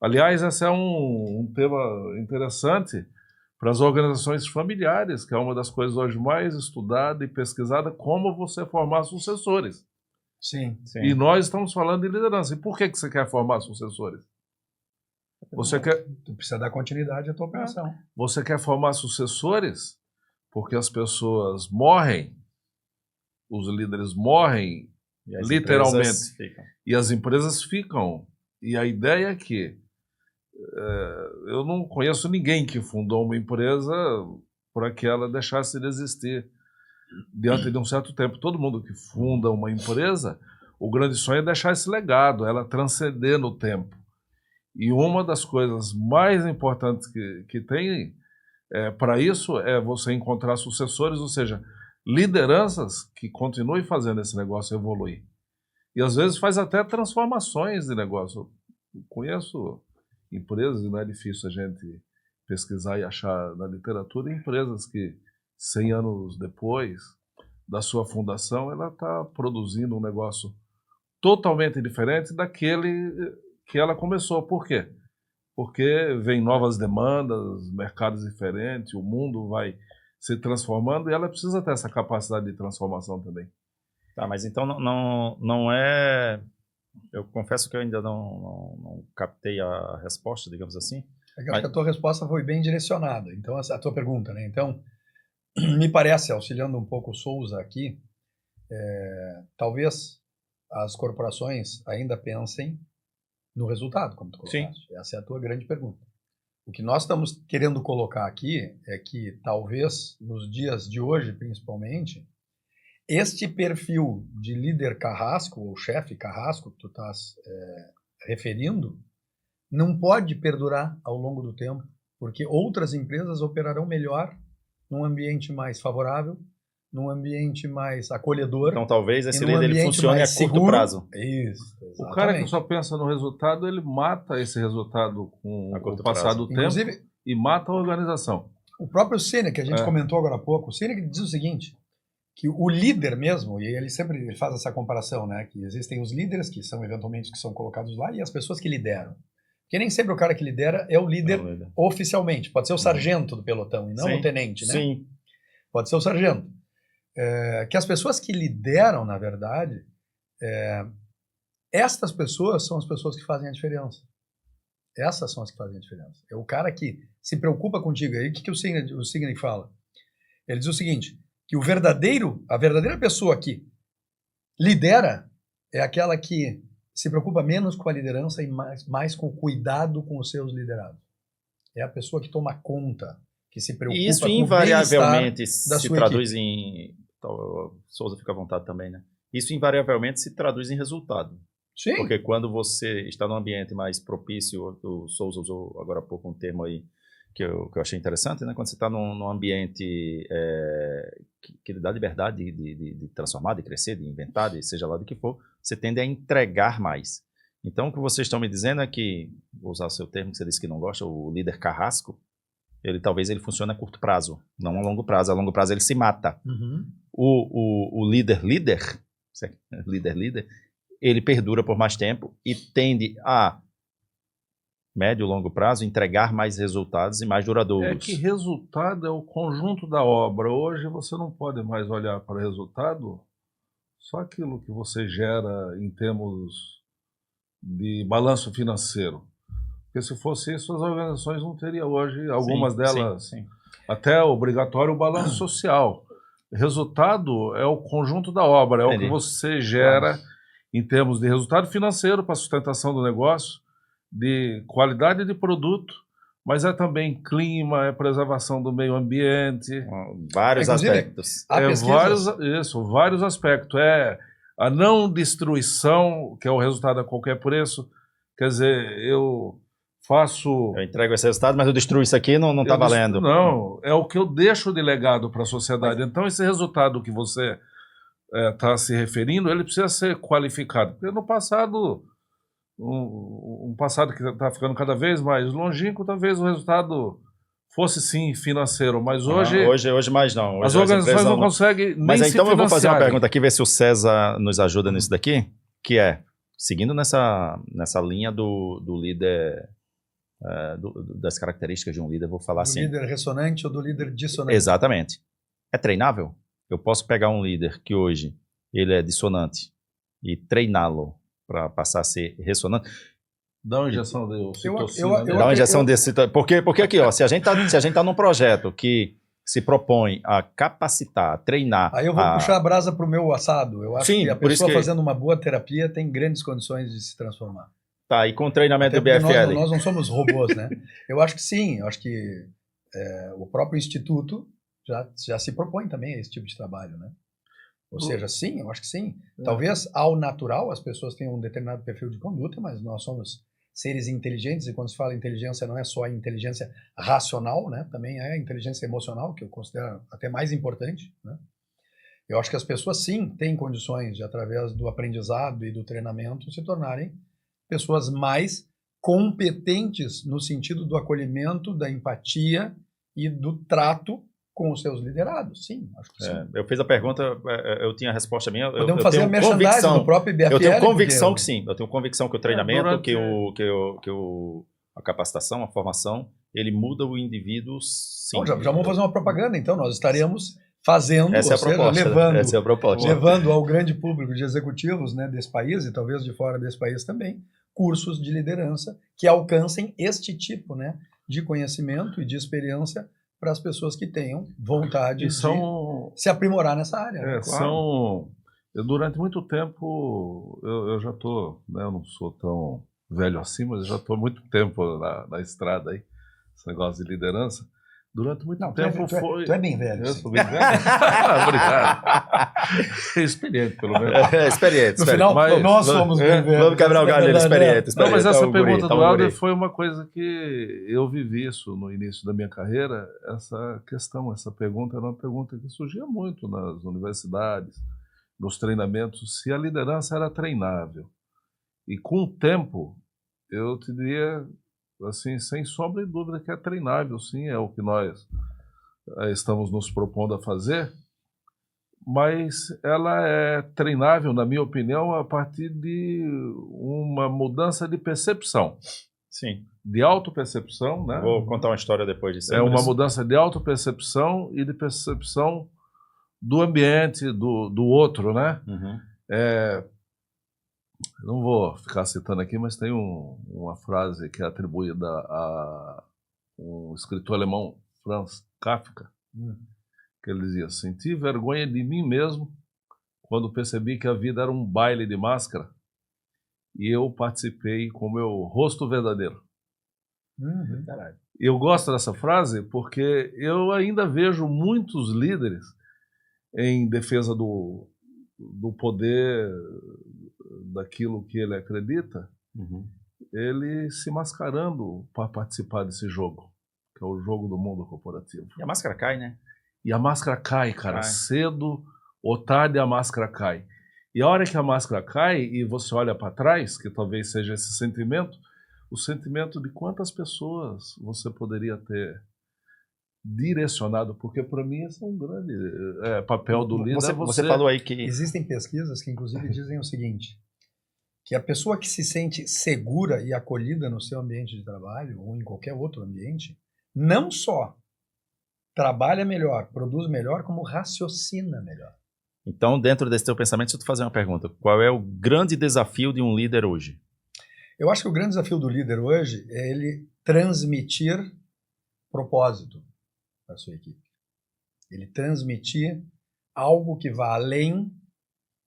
Aliás, esse é um tema interessante para as organizações familiares, que é uma das coisas hoje mais estudada e pesquisada, como você formar sucessores. Sim. E nós estamos falando de liderança. E por que você quer formar sucessores? Tu precisa dar continuidade à tua operação. Você quer formar sucessores porque as pessoas morrem, os líderes morrem, literalmente, e as empresas ficam. E a ideia é que eu não conheço ninguém que fundou uma empresa para que ela deixasse de existir diante de um certo tempo. Todo mundo que funda uma empresa, o grande sonho é deixar esse legado, ela transcender no tempo. E uma das coisas mais importantes que tem para isso é você encontrar sucessores, ou seja, lideranças que continuem fazendo esse negócio evoluir. E às vezes faz até transformações de negócio. Eu conheço empresas, e não é difícil a gente pesquisar e achar na literatura, empresas que 100 anos depois da sua fundação, ela está produzindo um negócio totalmente diferente daquele que ela começou. Por quê? Porque vem novas demandas, mercados diferentes, o mundo vai se transformando e ela precisa ter essa capacidade de transformação também. Tá, mas então não é... Eu confesso que eu ainda não captei a resposta, digamos assim. Acho que a tua resposta foi bem direcionada. Então, a tua pergunta, né? Então, me parece, auxiliando um pouco o Souza aqui, talvez as corporações ainda pensem no resultado, como tu colocaste. Sim. Essa é a tua grande pergunta. O que nós estamos querendo colocar aqui é que talvez nos dias de hoje, principalmente, este perfil de líder carrasco, ou chefe carrasco, que tu estás referindo, não pode perdurar ao longo do tempo, porque outras empresas operarão melhor num ambiente mais favorável, num ambiente mais acolhedor. Então talvez esse líder ele funcione a curto prazo. Isso, exatamente. O cara que só pensa no resultado, ele mata esse resultado com o passar do tempo. Inclusive, e mata a organização. O próprio Séneca, que a gente comentou agora há pouco, o Séneca diz o seguinte, que o líder mesmo, e ele sempre faz essa comparação, né, que existem os líderes, que são eventualmente que são colocados lá, e as pessoas que lideram. Porque nem sempre o cara que lidera é o líder oficialmente. Pode ser o sargento do pelotão e não o tenente, né? Sim. Pode ser o sargento. Que as pessoas que lideram, na verdade, estas pessoas são as pessoas que fazem a diferença. Essas são as que fazem a diferença. É o cara que se preocupa contigo. Aí o que o Signe fala? Ele diz o seguinte, que a verdadeira pessoa que lidera é aquela que se preocupa menos com a liderança e mais com o cuidado com os seus liderados. É a pessoa que toma conta, que se preocupa com o bem-estar da sua equipe. Isso invariavelmente se traduz em... Souza fica à vontade também, né? Isso invariavelmente se traduz em resultado. Sim. Porque quando você está num ambiente mais propício, o Souza usou agora há pouco um termo aí que eu achei interessante, né? Quando você está num ambiente que lhe dá liberdade de transformar, de crescer, de inventar, de seja lá do que for, você tende a entregar mais. Então, o que vocês estão me dizendo é que, vou usar o seu termo que você disse que não gosta, o líder carrasco, talvez ele funcione a curto prazo, não a longo prazo. A longo prazo ele se mata. Uhum. O líder, ele perdura por mais tempo e tende a médio e longo prazo, entregar mais resultados e mais duradouros. É que resultado é o conjunto da obra. Hoje você não pode mais olhar para o resultado só aquilo que você gera em termos de balanço financeiro. Porque se fosse isso, as organizações não teriam hoje, algumas delas, sim. até obrigatório o balanço social. Resultado é o conjunto da obra, é o que você gera em termos de resultado financeiro para a sustentação do negócio, de qualidade de produto, mas é também clima, é preservação do meio ambiente. Vários aspectos. Vários aspectos. É a não destruição, que é o resultado a qualquer preço. Quer dizer, eu entrego esse resultado, mas eu destruo isso aqui, não está valendo. Não, é o que eu deixo de legado para a sociedade. Então, esse resultado que você está se referindo, ele precisa ser qualificado. Porque no passado, um passado que está ficando cada vez mais longínquo, talvez o resultado fosse sim financeiro, mas hoje mais não. Hoje as organizações não conseguem nem mas se então eu vou fazer uma financiarem. pergunta aqui, ver se o César nos ajuda nisso daqui, que é, seguindo nessa linha do líder, das características de um líder, vou falar assim. Do líder ressonante ou do líder dissonante? Exatamente. É treinável? Eu posso pegar um líder que hoje ele é dissonante e treiná-lo para passar a ser ressonante? Dá uma injeção de ocitocina. Dá uma injeção desse... Porque aqui, ó, se a gente tá num projeto que se propõe a capacitar, a treinar... Aí eu vou puxar a brasa para o meu assado. Eu acho que a pessoa fazendo uma boa terapia tem grandes condições de se transformar. Tá, e com o treinamento do BFL? Nós não somos robôs, né? Eu acho que sim, eu acho que o próprio Instituto já se propõe também a esse tipo de trabalho, né? Ou seja, sim, eu acho que sim. Talvez ao natural as pessoas tenham um determinado perfil de conduta, mas nós somos seres inteligentes, e quando se fala inteligência não é só a inteligência racional, né? Também é a inteligência emocional, que eu considero até mais importante, né? Eu acho que as pessoas sim têm condições de, através do aprendizado e do treinamento, se tornarem pessoas mais competentes no sentido do acolhimento, da empatia e do trato com os seus liderados. Sim, acho que sim. Eu fiz a pergunta, eu tinha a resposta minha. Podemos fazer a merchandising do próprio IBFL. Eu tenho convicção que sim. Eu tenho convicção que o treinamento, a capacitação, a formação, ele muda o indivíduo, sim. Bom, já vamos fazer uma propaganda, então. Nós estaremos fazendo, essa é a proposta. Levando ao grande público de executivos, né, desse país e talvez de fora desse país também, cursos de liderança que alcancem este tipo, né, de conhecimento e de experiência para as pessoas que tenham vontade de se aprimorar nessa área. Durante muito tempo, eu já estou, né, eu não sou tão velho assim, mas eu já estou há muito tempo na estrada aí, esse negócio de liderança. Durante muito tempo Tu é bem velho. Eu sou bem velho? Obrigado. Experiente, pelo menos. Experiente. No final, nós somos bem velhos. Vamos quebrar o galho, experiente. Não, mas essa pergunta do Helder foi uma coisa que eu vivi isso no início da minha carreira. Essa questão, essa pergunta era uma pergunta que surgia muito nas universidades, nos treinamentos, se a liderança era treinável. E com o tempo, eu te diria... assim, sem sombra de dúvida que é treinável, sim, é o que nós estamos nos propondo a fazer, mas ela é treinável, na minha opinião, a partir de uma mudança de percepção. Sim. De autopercepção, né? Vou contar uma história depois disso. É uma mudança de autopercepção e de percepção do ambiente, do outro, né? Uhum. Não vou ficar citando aqui, mas tem uma frase que é atribuída a um escritor alemão, Franz Kafka, que ele dizia: senti vergonha de mim mesmo quando percebi que a vida era um baile de máscara e eu participei com o meu rosto verdadeiro. Eu gosto dessa frase porque eu ainda vejo muitos líderes em defesa do poder, daquilo que ele acredita, ele se mascarando para participar desse jogo, que é o jogo do mundo corporativo. E a máscara cai, né? E a máscara cai, cara. Cedo ou tarde a máscara cai. E a hora que a máscara cai e você olha para trás, que talvez seja esse sentimento, o sentimento de quantas pessoas você poderia ter direcionado, porque para mim esse é um grande papel do líder. Você falou aí que... Existem pesquisas que inclusive dizem o seguinte, que a pessoa que se sente segura e acolhida no seu ambiente de trabalho ou em qualquer outro ambiente, não só trabalha melhor, produz melhor, como raciocina melhor. Então, dentro desse teu pensamento, deixa eu te fazer uma pergunta. Qual é o grande desafio de um líder hoje? Eu acho que o grande desafio do líder hoje é ele transmitir propósito para a sua equipe. Ele transmitir algo que vá além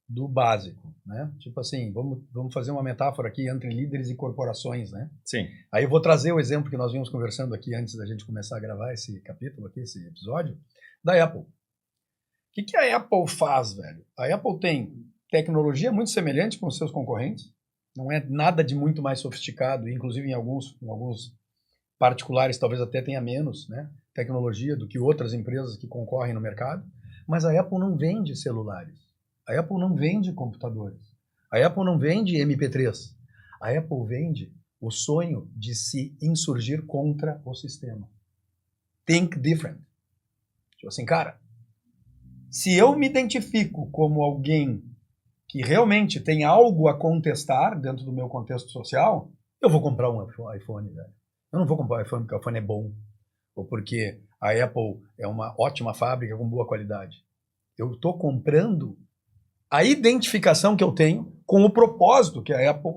do básico, né? Tipo assim, vamos fazer uma metáfora aqui entre líderes e corporações, né? Sim. Aí eu vou trazer o exemplo que nós vimos conversando aqui antes da gente começar a gravar esse capítulo aqui, esse episódio, da Apple. O que a Apple faz, velho? A Apple tem tecnologia muito semelhante com os seus concorrentes, não é nada de muito mais sofisticado, inclusive em alguns particulares talvez até tenha menos, né, tecnologia do que outras empresas que concorrem no mercado, mas a Apple não vende celulares, a Apple não vende computadores, a Apple não vende MP3, a Apple vende o sonho de se insurgir contra o sistema. Think different. Tipo assim, cara, se eu me identifico como alguém que realmente tem algo a contestar dentro do meu contexto social, eu vou comprar um iPhone, velho. Eu não vou comprar um iPhone porque o iPhone é bom, ou porque a Apple é uma ótima fábrica com boa qualidade. Eu estou comprando a identificação que eu tenho com o propósito que a Apple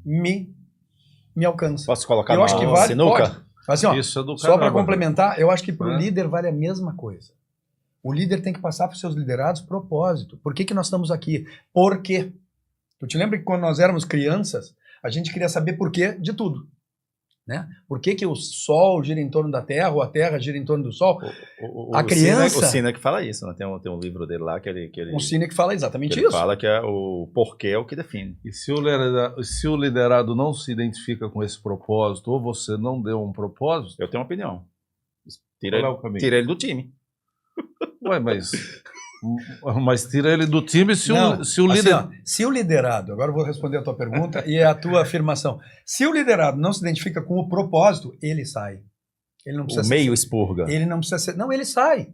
me alcança. Posso colocar eu acho que vale, sinuca? pode. Assim, ó, Isso é do só para caramba, complementar, eu acho que para o É. líder vale a mesma coisa. O líder tem que passar para os seus liderados propósito. Por que nós estamos aqui? Por quê? Tu te lembra que quando nós éramos crianças, a gente queria saber por quê de tudo. Né? Por que o Sol gira em torno da Terra, ou a Terra gira em torno do Sol? A criança... O Sinek fala isso, né? Tem um livro dele lá que ele O Sinek fala exatamente que ele isso. fala que é o porquê é o que define. E se o liderado não se identifica com esse propósito, ou você não deu um propósito, Eu tenho uma opinião. qual é o caminho? Tira ele do time. Ué, mas tira ele do time se Não, o líder... assim, ó, se o liderado, agora eu vou responder a tua pergunta e a tua afirmação. Se o liderado não se identifica com o propósito, ele sai. Ele não precisa O meio expurga. Ele não precisa ser. Não, ele sai.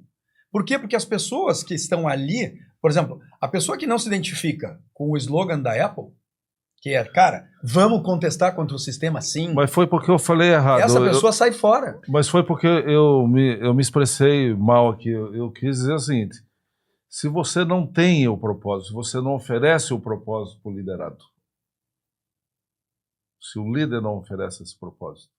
Por quê? Porque as pessoas que estão ali, por exemplo, a pessoa que não se identifica com o slogan da Apple, que é, cara, vamos contestar contra o sistema sim, Mas foi porque eu falei errado. essa pessoa sai fora. Mas foi porque eu me expressei mal aqui. Eu quis dizer o seguinte: se você não tem o propósito, se você não oferece o propósito para o liderado, se o líder não oferece esse propósito,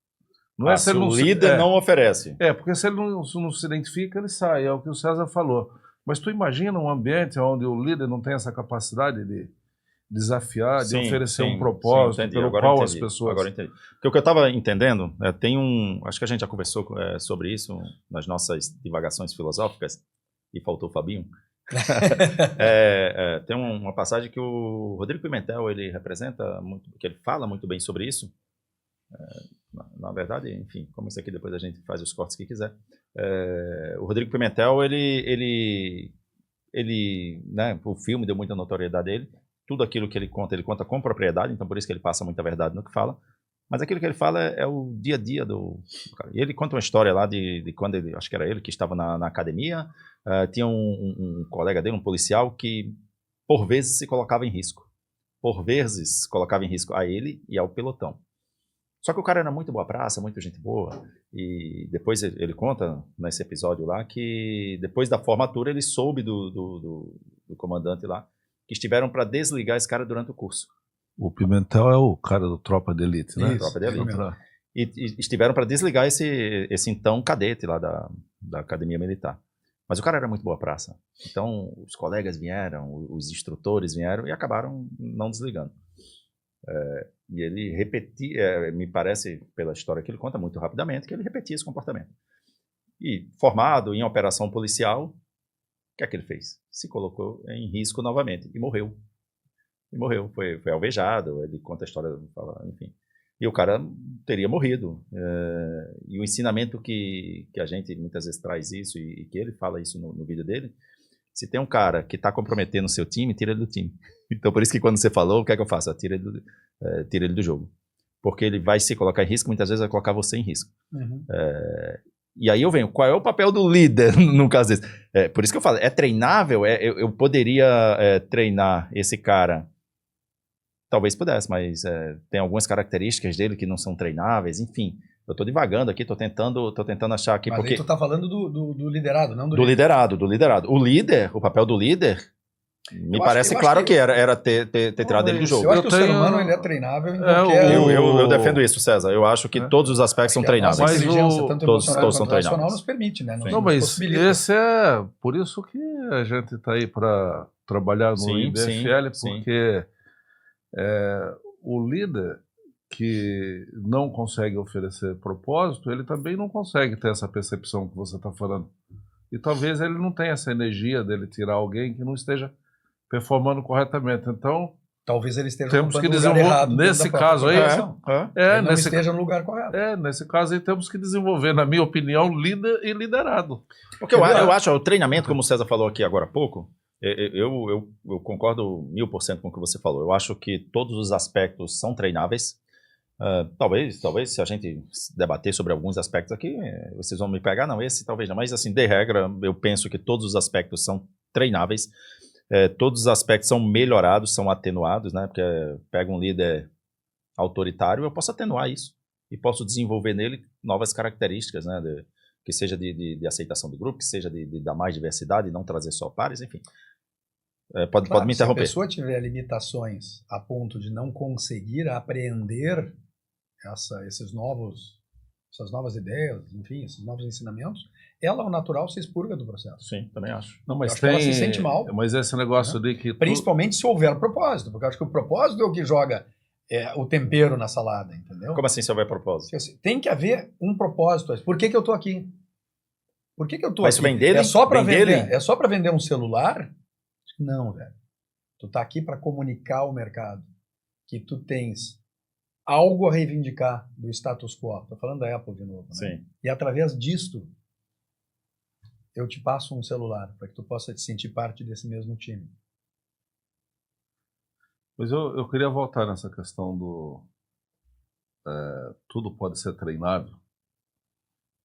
não é Se o líder não oferece. É, porque se ele não se identifica, ele sai, é o que o César falou. Mas tu imagina um ambiente onde o líder não tem essa capacidade de desafiar, de oferecer um propósito entendi. pelo Agora qual entendi. as pessoas... Agora entendi. Porque o que eu estava entendendo, acho que a gente já conversou sobre isso nas nossas divagações filosóficas, e faltou o Fabinho. Tem uma passagem que o Rodrigo Pimentel, ele representa muito, que ele fala muito bem sobre isso. Na verdade, enfim, como isso aqui depois a gente faz os cortes que quiser. O Rodrigo Pimentel, ele né, o filme deu muita notoriedade dele. Tudo aquilo que ele conta com propriedade, então por isso que ele passa muita verdade no que fala. Mas aquilo que ele fala é o dia a dia do cara. E ele conta uma história lá de quando ele, acho que era ele que estava na academia, tinha um colega dele, um policial, que por vezes se colocava em risco. Por vezes colocava em risco a ele e ao pelotão. Só que o cara era muito boa praça, muito gente boa. E depois ele conta nesse episódio lá que depois da formatura ele soube do comandante lá que estiveram para desligar esse cara durante o curso. O Pimentel é o cara do Tropa de Elite, né? Isso, Tropa de Elite. Tropa- E estiveram para desligar esse então cadete lá da academia militar. Mas o cara era muito boa praça. Então os colegas vieram, os instrutores vieram e acabaram não desligando. E ele repetia, me parece, pela história que ele conta muito rapidamente, que ele repetia esse comportamento. E formado em operação policial, o que é que ele fez? Se colocou em risco novamente e morreu. Foi alvejado, ele conta a história, fala, enfim. E o cara teria morrido. E o ensinamento que a gente muitas vezes traz isso, e que ele fala isso no vídeo dele, se tem um cara que está comprometendo o seu time, tira ele do time. Então por isso que quando você falou, o que é que eu faço? Tira ele do jogo. Porque ele vai se colocar em risco, muitas vezes vai colocar você em risco. Uhum. E aí eu venho, qual é o papel do líder no caso desse? Por isso que eu falo, é treinável? Eu poderia treinar esse cara talvez pudesse, mas tem algumas características dele que não são treináveis, enfim. Eu estou divagando aqui, estou tentando achar aqui. Mas porque aí tu tá falando do liderado, não do do líder. liderado. O papel do líder, me parece eu claro acho que era ter tirado ele do mas jogo. Eu acho que o ser tenho- humano ele é treinável em É, qualquer... Eu defendo isso, César. Eu acho que todos os aspectos são Acho que a nossa treináveis. Mas inteligência, tanto todos emocional são quanto racional, treináveis. nos permite, né? Nos Não, mas possibilita. esse é por isso que a gente está aí para trabalhar no Sim, IBFL, sim. porque o líder que não consegue oferecer propósito, ele também não consegue ter essa percepção que você está falando. E talvez ele não tenha essa energia dele tirar alguém que não esteja performando corretamente. Então, Talvez ele esteja temos que ocupando o lugar desenvolver- errado dentro nesse da própria caso aí, corporação. Ele não nesse, esteja no lugar correto. nesse caso aí temos que desenvolver, na minha opinião, líder e liderado. Porque eu acho, o treinamento, como o César falou aqui agora há pouco, eu concordo 1000% com o que você falou. Eu acho que todos os aspectos são treináveis. Talvez, se a gente debater sobre alguns aspectos aqui, vocês vão me pegar, não, esse talvez não, mas assim, de regra, eu penso que todos os aspectos são treináveis, todos os aspectos são melhorados, são atenuados, né, porque pega um líder autoritário, eu posso atenuar isso e posso desenvolver nele novas características, né, que seja de aceitação do grupo, que seja de dar mais diversidade, não trazer só pares, enfim. Pode me interromper. Se a pessoa tiver limitações a ponto de não conseguir apreender essas novas ideias, enfim, esses novos ensinamentos, ela, ao natural, se expurga do processo. Sim, também acho. Não, mas acho que ela se sente mal. Mas esse negócio de que Principalmente se houver propósito, porque eu acho que o propósito é o que joga o tempero na salada, entendeu? Como assim se houver propósito? Tem que haver um propósito. Por que eu tô aqui? Por que eu tô Mas aqui? vem dele? É só para Vem vender? dele? É só para vender um celular? Não, velho. Tu tá aqui para comunicar ao mercado que tu tens algo a reivindicar do status quo. Tô falando da Apple de novo, né? Sim. E através disto, eu te passo um celular para que tu possa te sentir parte desse mesmo time. Mas eu queria voltar nessa questão do tudo pode ser treinado.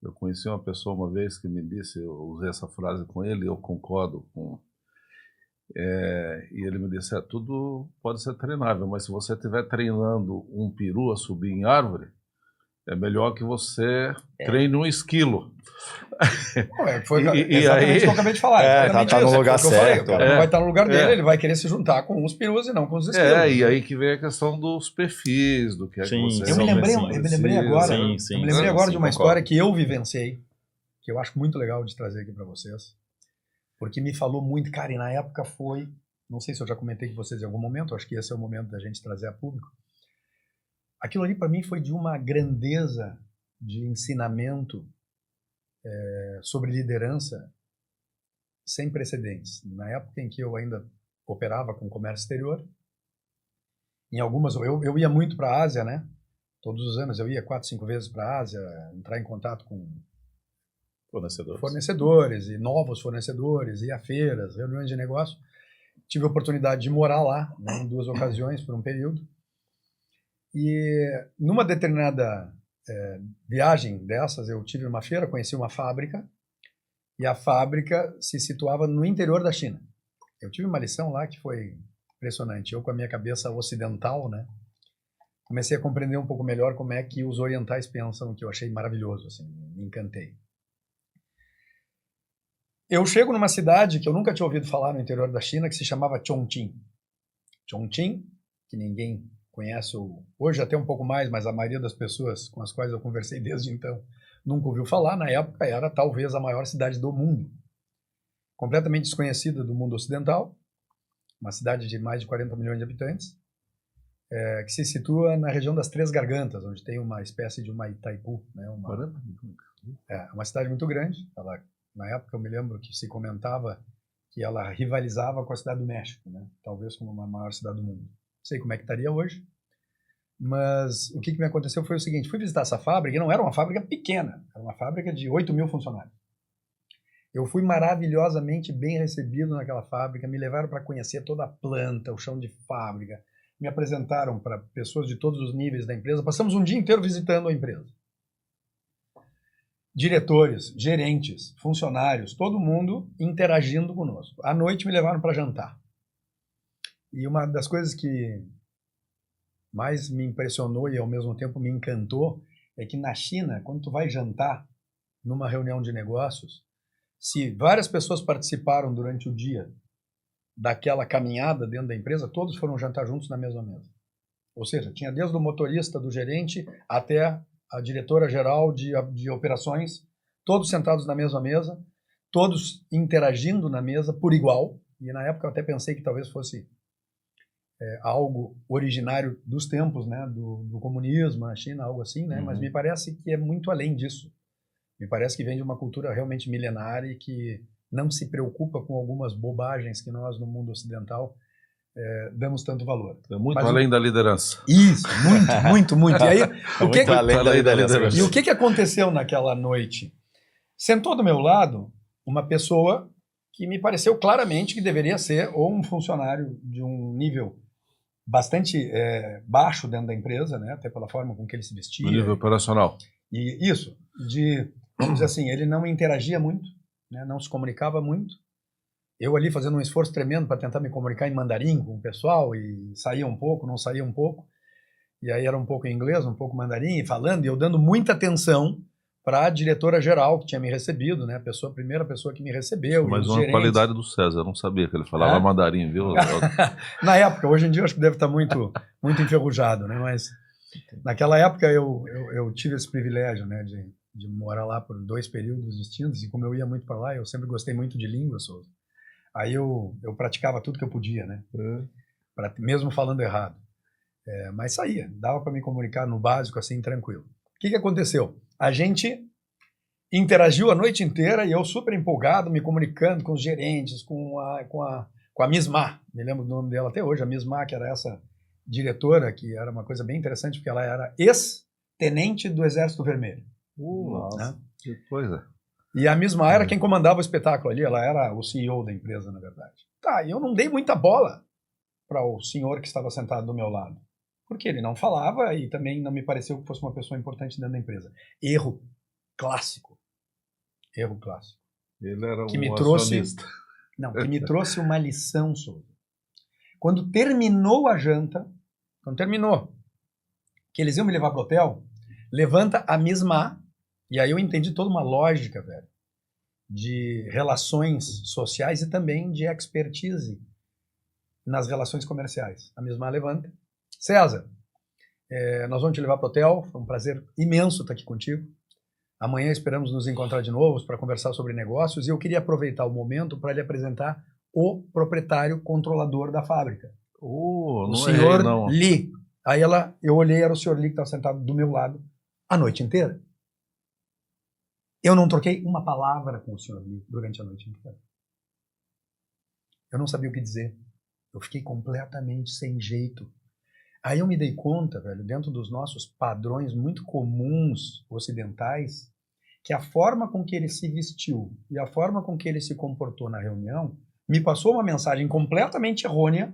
Eu conheci uma pessoa uma vez que me disse, eu usei essa frase com ele, eu concordo com... e ele me disse, tudo pode ser treinável, mas se você estiver treinando um peru a subir em árvore, é melhor que você treine um esquilo. Foi E exatamente aí- o que eu acabei de falar. tá no lugar certo. O cara não vai estar no lugar dele, É. ele vai querer se juntar com os perus e não com os esquilos. E aí que vem a questão dos perfis, do que é Sim, que você sim, Eu me lembrei precisa. agora, Sim, eu me lembrei agora de uma concordo. história que eu vivenciei, que eu acho muito legal de trazer aqui para vocês, porque me falou muito, cara, e na época foi, não sei se eu já comentei com vocês em algum momento, acho que esse é o momento da gente trazer a público. Aquilo ali para mim foi de uma grandeza de ensinamento sobre liderança sem precedentes. Na época em que eu ainda operava com comércio exterior, em algumas eu ia muito para a Ásia, né? Todos os anos eu ia 4, 5 vezes para a Ásia, entrar em contato com fornecedores e novos fornecedores, ia a feiras, reuniões de negócio. Tive a oportunidade de morar lá, né, em 2 ocasiões por um período. E numa determinada viagem dessas, eu tive uma feira, conheci uma fábrica, e a fábrica se situava no interior da China. Eu tive uma lição lá que foi impressionante. Eu, com a minha cabeça ocidental, né, comecei a compreender um pouco melhor como é que os orientais pensam, que eu achei maravilhoso, assim, me encantei. Eu chego numa cidade que eu nunca tinha ouvido falar no interior da China, que se chamava Chongqing. Chongqing, que ninguém conhece hoje até um pouco mais, mas a maioria das pessoas com as quais eu conversei desde então nunca ouviu falar. Na época era talvez a maior cidade do mundo, completamente desconhecida do mundo ocidental, uma cidade de mais de 40 milhões de habitantes, que se situa na região das Três Gargantas, onde tem uma espécie de uma Itaipu, né? Uma cidade muito grande. Na época eu me lembro que se comentava que ela rivalizava com a cidade do México, né? Talvez como a maior cidade do mundo. Não sei como é que estaria hoje, mas o que me aconteceu foi o seguinte: fui visitar essa fábrica, e não era uma fábrica pequena, era uma fábrica de 8 mil funcionários. Eu fui maravilhosamente bem recebido naquela fábrica, me levaram para conhecer toda a planta, o chão de fábrica, me apresentaram para pessoas de todos os níveis da empresa, passamos um dia inteiro visitando a empresa. Diretores, gerentes, funcionários, todo mundo interagindo conosco. À noite me levaram para jantar. E uma das coisas que mais me impressionou e ao mesmo tempo me encantou é que na China, quando tu vai jantar numa reunião de negócios, se várias pessoas participaram durante o dia daquela caminhada dentro da empresa, todos foram jantar juntos na mesma mesa. Ou seja, tinha desde o motorista, do gerente, até a diretora-geral de operações, todos sentados na mesma mesa, todos interagindo na mesa por igual. E na época eu até pensei que talvez fosse algo originário dos tempos, né, do comunismo na China, algo assim, né? Mas me parece que é muito além disso. Me parece que vem de uma cultura realmente milenária e que não se preocupa com algumas bobagens que nós, no mundo ocidental, damos tanto valor. É muito além da liderança. Isso, muito. E aí, Muito além da liderança. E o que aconteceu naquela noite? Sentou do meu lado uma pessoa que me pareceu claramente que deveria ser ou um funcionário de um nível bastante baixo dentro da empresa, né, até pela forma com que ele se vestia. No nível operacional. E isso, vamos dizer assim, ele não interagia muito, né, não se comunicava muito. Eu ali fazendo um esforço tremendo para tentar me comunicar em mandarim com o pessoal, e saía um pouco, não saía um pouco. E aí era um pouco em inglês, um pouco mandarim, e falando, e eu dando muita atenção para a diretora-geral que tinha me recebido, né, a primeira pessoa que me recebeu. Mas uma gerentes. qualidade do César, eu não sabia que ele falava mandarim, viu? Na época, hoje em dia eu acho que deve estar muito enferrujado, né, mas naquela época eu tive esse privilégio, né, de morar lá por 2 períodos distintos, e como eu ia muito para lá, eu sempre gostei muito de língua, Souza. Aí eu praticava tudo que eu podia, né? Mesmo falando errado. Mas saía, dava para me comunicar no básico, assim, tranquilo. O que aconteceu? A gente interagiu a noite inteira e eu super empolgado, me comunicando com os gerentes, com a Miss Ma, me lembro do nome dela até hoje, a Miss Ma, que era essa diretora, que era uma coisa bem interessante, porque ela era ex-tenente do Exército Vermelho. Nossa, que coisa. E a Miss Ma era quem comandava o espetáculo ali, ela era o CEO da empresa, na verdade. Tá, e eu não dei muita bola para o senhor que estava sentado do meu lado, porque ele não falava e também não me pareceu que fosse uma pessoa importante dentro da empresa. Erro clássico. Ele era que me trouxe uma lição sobre. Quando terminou a janta, que eles iam me levar para o hotel, levanta a Miss Ma. E aí eu entendi toda uma lógica, velho, de relações sociais e também de expertise nas relações comerciais. A mesma levanta. César, nós vamos te levar para o hotel, foi um prazer imenso estar aqui contigo. Amanhã esperamos nos encontrar de novo para conversar sobre negócios, e eu queria aproveitar o momento para lhe apresentar o proprietário controlador da fábrica. O senhor Li. Aí eu olhei, era o senhor Li que estava sentado do meu lado a noite inteira. Eu não troquei uma palavra com o senhor Li durante a noite inteira. Eu não sabia o que dizer. Eu fiquei completamente sem jeito. Aí eu me dei conta, velho, dentro dos nossos padrões muito comuns ocidentais, que a forma com que ele se vestiu e a forma com que ele se comportou na reunião me passou uma mensagem completamente errônea,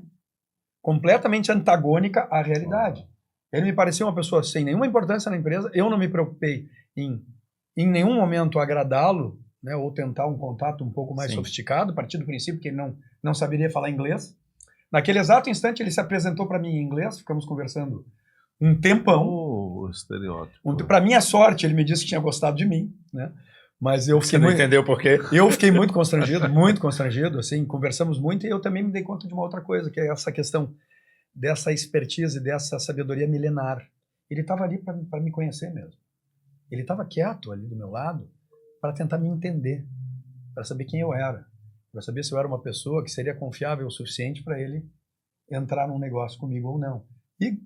completamente antagônica à realidade. Ele me parecia uma pessoa sem nenhuma importância na empresa, eu não me preocupei em nenhum momento agradá-lo, né, ou tentar um contato um pouco mais sofisticado, a partir do princípio que ele não saberia falar inglês. Naquele exato instante ele se apresentou para mim em inglês, ficamos conversando um tempão. O estereótipo. Para minha sorte, ele me disse que tinha gostado de mim, né? Mas eu fiquei Você não entendeu por quê? Eu fiquei muito constrangido, assim, conversamos muito, e eu também me dei conta de uma outra coisa, que é essa questão dessa expertise, dessa sabedoria milenar. Ele estava ali para me conhecer mesmo. Ele estava quieto ali do meu lado para tentar me entender, para saber quem eu era, para saber se eu era uma pessoa que seria confiável o suficiente para ele entrar num negócio comigo ou não. E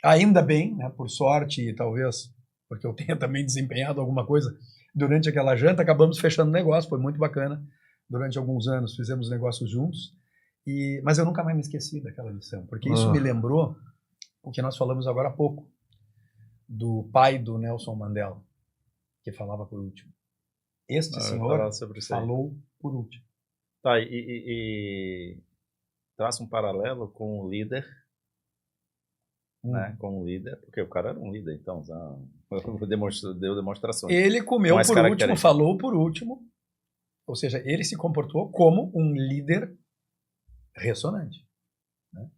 ainda bem, né, por sorte, e talvez porque eu tenha também desempenhado alguma coisa durante aquela janta, acabamos fechando o negócio, foi muito bacana. Durante alguns anos fizemos negócios juntos, mas eu nunca mais me esqueci daquela lição, porque isso me lembrou o que nós falamos agora há pouco, do pai do Nelson Mandela, que falava por último. Este senhor falou por último. Tá, e traça um paralelo com o líder, né? Com o líder, porque o cara era um líder, então deu demonstrações. Ele comeu por último, falou por último, ou seja, ele se comportou como um líder ressonante, né?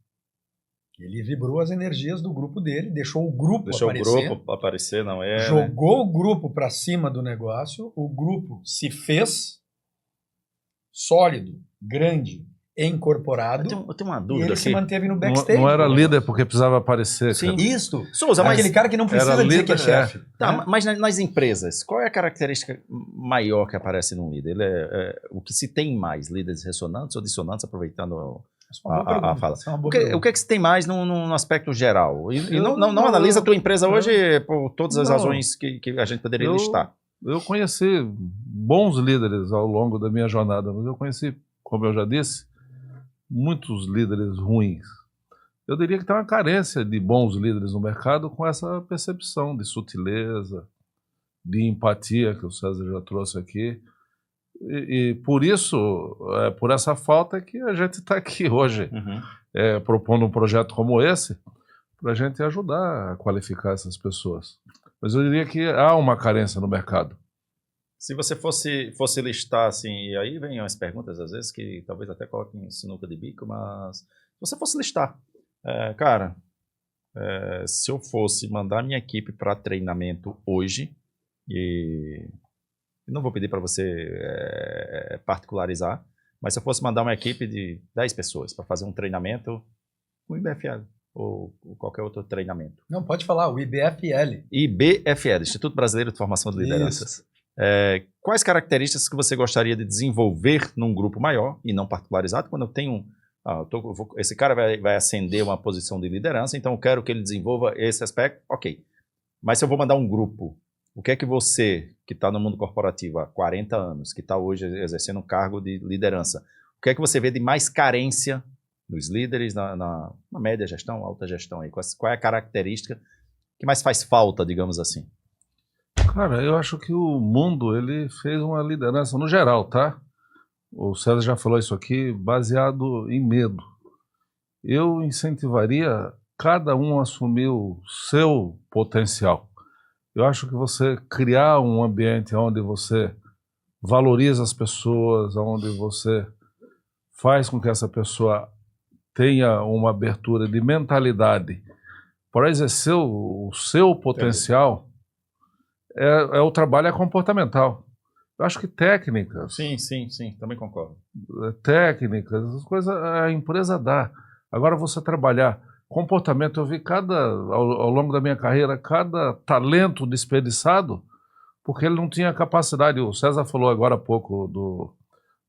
Ele vibrou as energias do grupo dele, deixou o grupo Deixou aparecer, o grupo aparecer, não é? Né? jogou o grupo para cima do negócio, o grupo se fez sólido, grande, incorporado, Eu tenho uma e dúvida ele se aqui. manteve no Não, backstage. não era do líder negócio. porque precisava aparecer. Sim. Cara. Isto. Souza, mas Aquele cara que não precisa era dizer que é líder, chefe. Tá, né? mas nas empresas, qual é a característica maior que aparece num líder? Ele o que se tem mais? Líderes ressonantes ou dissonantes, aproveitando Isso é uma boa pergunta, fala. isso é uma boa O que pergunta. é que se tem mais no aspecto geral? E Eu não analisa a tua empresa eu- hoje por todas as não. razões que a gente poderia listar. Eu conheci bons líderes ao longo da minha jornada, mas eu conheci, como eu já disse, muitos líderes ruins. Eu diria que tem uma carência de bons líderes no mercado com essa percepção de sutileza, de empatia que o César já trouxe aqui. E por isso, por essa falta que a gente está aqui hoje, Uhum. propondo um projeto como esse, para a gente ajudar a qualificar essas pessoas. Mas eu diria que há uma carência no mercado. Se você fosse listar, assim, e aí vem as perguntas, às vezes, que talvez até coloquem sinuca de bico, mas se você fosse listar, cara, se eu fosse mandar minha equipe para treinamento hoje, e não vou pedir para você particularizar, mas se eu fosse mandar uma equipe de 10 pessoas para fazer um treinamento com IBFL ou qualquer outro treinamento. Não, pode falar, o IBFL. IBFL, Instituto Brasileiro de Formação de Lideranças. Quais características que você gostaria de desenvolver num grupo maior e não particularizado? Quando eu tenho esse cara vai ascender uma posição de liderança, então eu quero que ele desenvolva esse aspecto, ok. Mas se eu vou mandar um grupo, o que é que você, que está no mundo corporativo há 40 anos, que está hoje exercendo um cargo de liderança, o que é que você vê de mais carência dos líderes na média gestão, alta gestão? Aí? Qual é a característica que mais faz falta, digamos assim? Cara, eu acho que o mundo ele fez uma liderança no geral, tá? O César já falou isso aqui, baseado em medo. Eu incentivaria cada um a assumir o seu potencial. Eu acho que você criar um ambiente onde você valoriza as pessoas, onde você faz com que essa pessoa tenha uma abertura de mentalidade para exercer o seu potencial, o trabalho comportamental. Eu acho que técnicas... Sim, também concordo. Técnicas, essas coisas a empresa dá. Agora você trabalhar comportamento, eu vi ao longo da minha carreira, cada talento desperdiçado, porque ele não tinha capacidade. O César falou agora há pouco do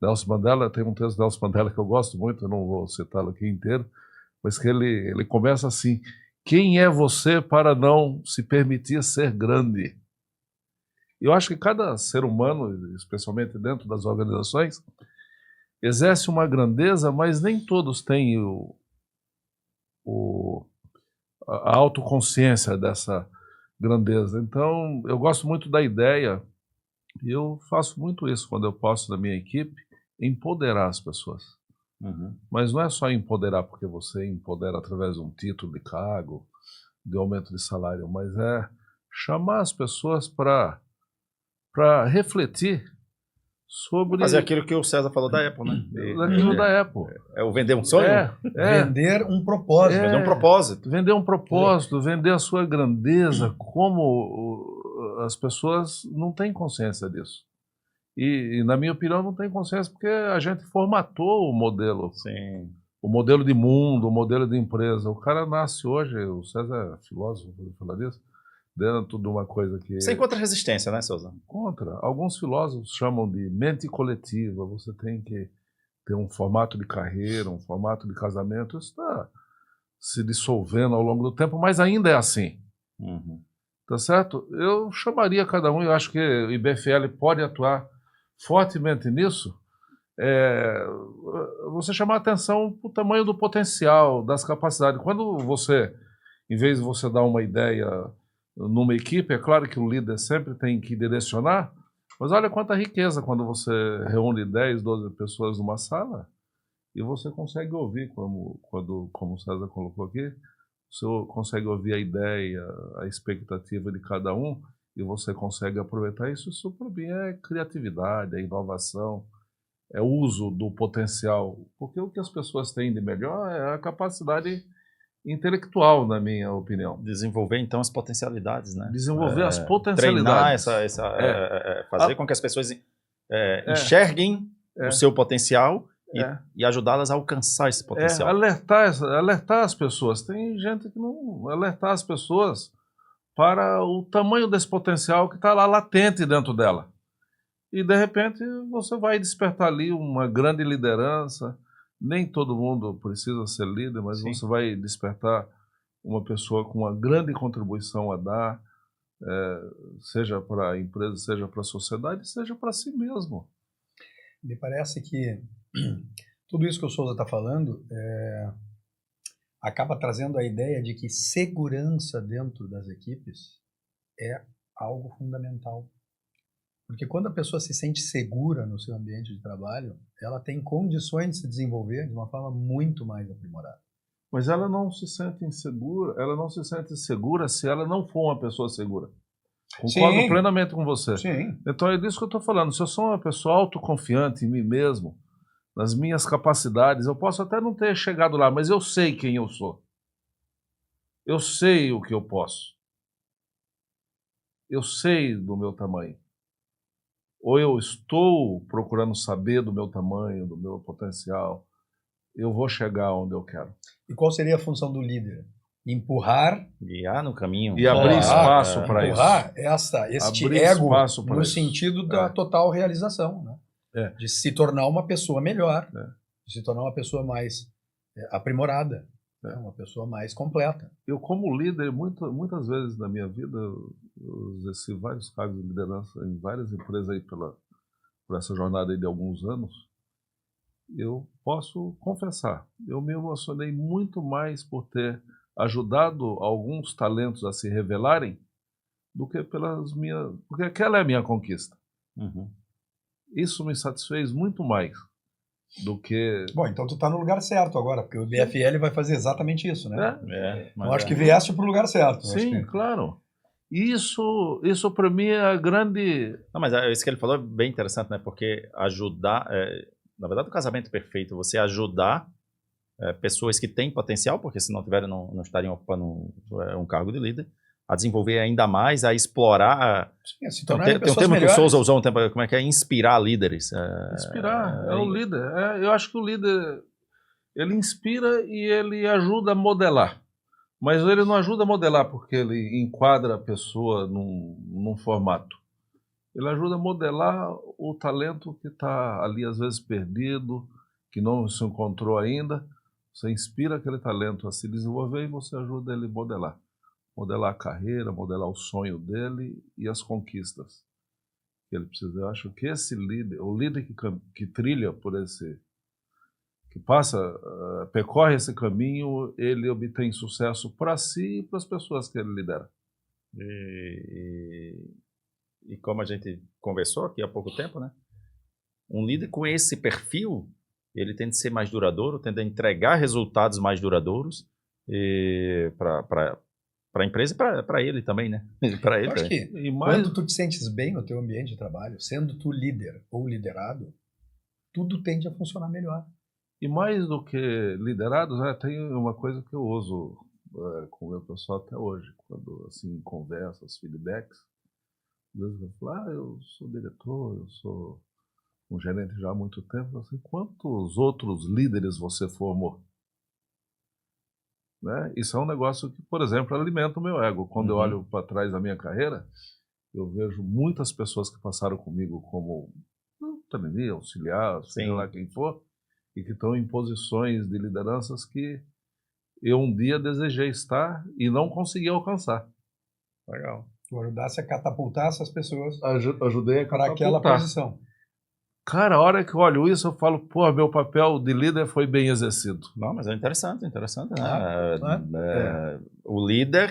Nelson Mandela, tem um texto do Nelson Mandela que eu gosto muito, eu não vou citá-lo aqui inteiro, mas que ele começa assim: quem é você para não se permitir ser grande? Eu acho que cada ser humano, especialmente dentro das organizações, exerce uma grandeza, mas nem todos têm a autoconsciência dessa grandeza. Então, eu gosto muito da ideia, e eu faço muito isso quando eu posso na minha equipe, empoderar as pessoas. Uhum. Mas não é só empoderar porque você empodera através de um título de cargo, de aumento de salário, mas é chamar as pessoas para refletir sobre... Fazer aquilo que o César falou da Apple, né? Daquilo da Apple. É o vender um sonho? Vender um propósito. Vender um propósito. Vender um propósito, vender a sua grandeza, como as pessoas não têm consciência disso. E, na minha opinião, não tem consciência porque a gente formatou o modelo. Sim. O modelo de mundo, o modelo de empresa. O cara nasce hoje, o César é filósofo, vou falar disso, dentro de uma coisa que... Você encontra resistência, né, Souza? Contra. Alguns filósofos chamam de mente coletiva. Você tem que ter um formato de carreira, um formato de casamento. Isso está se dissolvendo ao longo do tempo, mas ainda é assim. Uhum. Tá certo? Eu chamaria cada um, eu acho que o IBFL pode atuar fortemente nisso, você chamar a atenção para o tamanho do potencial, das capacidades. Quando você, em vez de você dar uma ideia numa equipe, é claro que o líder sempre tem que direcionar, mas olha quanta riqueza quando você reúne 10, 12 pessoas numa sala e você consegue ouvir, como o César colocou aqui, você consegue ouvir a ideia, a expectativa de cada um e você consegue aproveitar isso. Isso para mim é criatividade, é inovação, é uso do potencial, porque o que as pessoas têm de melhor é a capacidade intelectual, na minha opinião. Desenvolver, então, as potencialidades, né? Desenvolver as Treinar potencialidades. fazer com que as pessoas enxerguem o seu potencial e ajudá-las a alcançar esse potencial. Alertar as pessoas. Tem gente que não alertar as pessoas para o tamanho desse potencial que está lá latente dentro dela. E, de repente, você vai despertar ali uma grande liderança. Nem todo mundo precisa ser líder, mas Sim. você vai despertar uma pessoa com uma grande contribuição a dar, seja para a empresa, seja para a sociedade, seja para si mesmo. Me parece que tudo isso que o Souza está falando acaba trazendo a ideia de que segurança dentro das equipes é algo fundamental. Porque quando a pessoa se sente segura no seu ambiente de trabalho, ela tem condições de se desenvolver de uma forma muito mais aprimorada. Mas ela não se sente insegura, ela não se sente segura se ela não for uma pessoa segura. Concordo plenamente com você. Sim. Então é disso que eu estou falando. Se eu sou uma pessoa autoconfiante em mim mesmo, nas minhas capacidades, eu posso até não ter chegado lá, mas eu sei quem eu sou. Eu sei o que eu posso. Eu sei do meu tamanho. Ou eu estou procurando saber do meu tamanho, do meu potencial, eu vou chegar onde eu quero. E qual seria a função do líder? Empurrar, guiar no caminho. E abrir espaço para isso. Empurrar este Abrir ego espaço para no isso. sentido da total realização, né? De se tornar uma pessoa melhor, de se tornar uma pessoa mais aprimorada, uma pessoa mais completa. Eu, como líder, muitas vezes na minha vida, eu exerci vários cargos de liderança em várias empresas aí por essa jornada aí de alguns anos. Eu posso confessar, eu me emocionei muito mais por ter ajudado alguns talentos a se revelarem do que porque aquela é a minha conquista. Uhum. Isso me satisfez muito mais do que... Bom, então tu está no lugar certo agora, porque o BFL vai fazer exatamente isso, né? Mas eu acho que vieste para o lugar certo. Sim, claro. Isso para mim é a grande... Não, mas isso que ele falou é bem interessante, né? Porque ajudar... na verdade, o casamento perfeito, você ajudar pessoas que têm potencial, porque se não tiverem, não estariam ocupando um cargo de líder, a desenvolver ainda mais, a explorar... se tem um pessoas termo melhores. que o Souza usou um tempo, como é que é? Inspirar líderes. Inspirar, o líder. Eu acho que o líder, ele inspira e ele ajuda a modelar. Mas ele não ajuda a modelar porque ele enquadra a pessoa num formato. Ele ajuda a modelar o talento que está ali, às vezes, perdido, que não se encontrou ainda. Você inspira aquele talento a se desenvolver e você ajuda ele a modelar. Modelar a carreira, modelar o sonho dele e as conquistas que ele precisa. Eu acho que esse líder, o líder que trilha por esse, que percorre esse caminho, ele obtém sucesso para si e para as pessoas que ele lidera. E como a gente conversou aqui há pouco tempo, né? Um líder com esse perfil, ele tende a ser mais duradouro, tende a entregar resultados mais duradouros para a empresa e para ele também, né? Para ele. Eu acho que quando tu te sentes bem no teu ambiente de trabalho, sendo tu líder ou liderado, tudo tende a funcionar melhor. E mais do que liderados, tem uma coisa que eu uso com o meu pessoal até hoje, quando assim conversas, feedbacks. Às vezes eu falo, eu sou diretor, eu sou um gerente já há muito tempo. Assim, quantos outros líderes você formou? Né? Isso é um negócio que, por exemplo, alimenta o meu ego. Quando eu olho para trás da minha carreira, eu vejo muitas pessoas que passaram comigo como trainee, auxiliar, seja lá quem for, e que estão em posições de lideranças que eu um dia desejei estar e não consegui alcançar. Legal. Tu ajudasse a catapultar essas pessoas ajudei a para aquela posição. Cara, a hora que eu olho isso, eu falo, pô, meu papel de líder foi bem exercido. Não, mas é interessante, né? O líder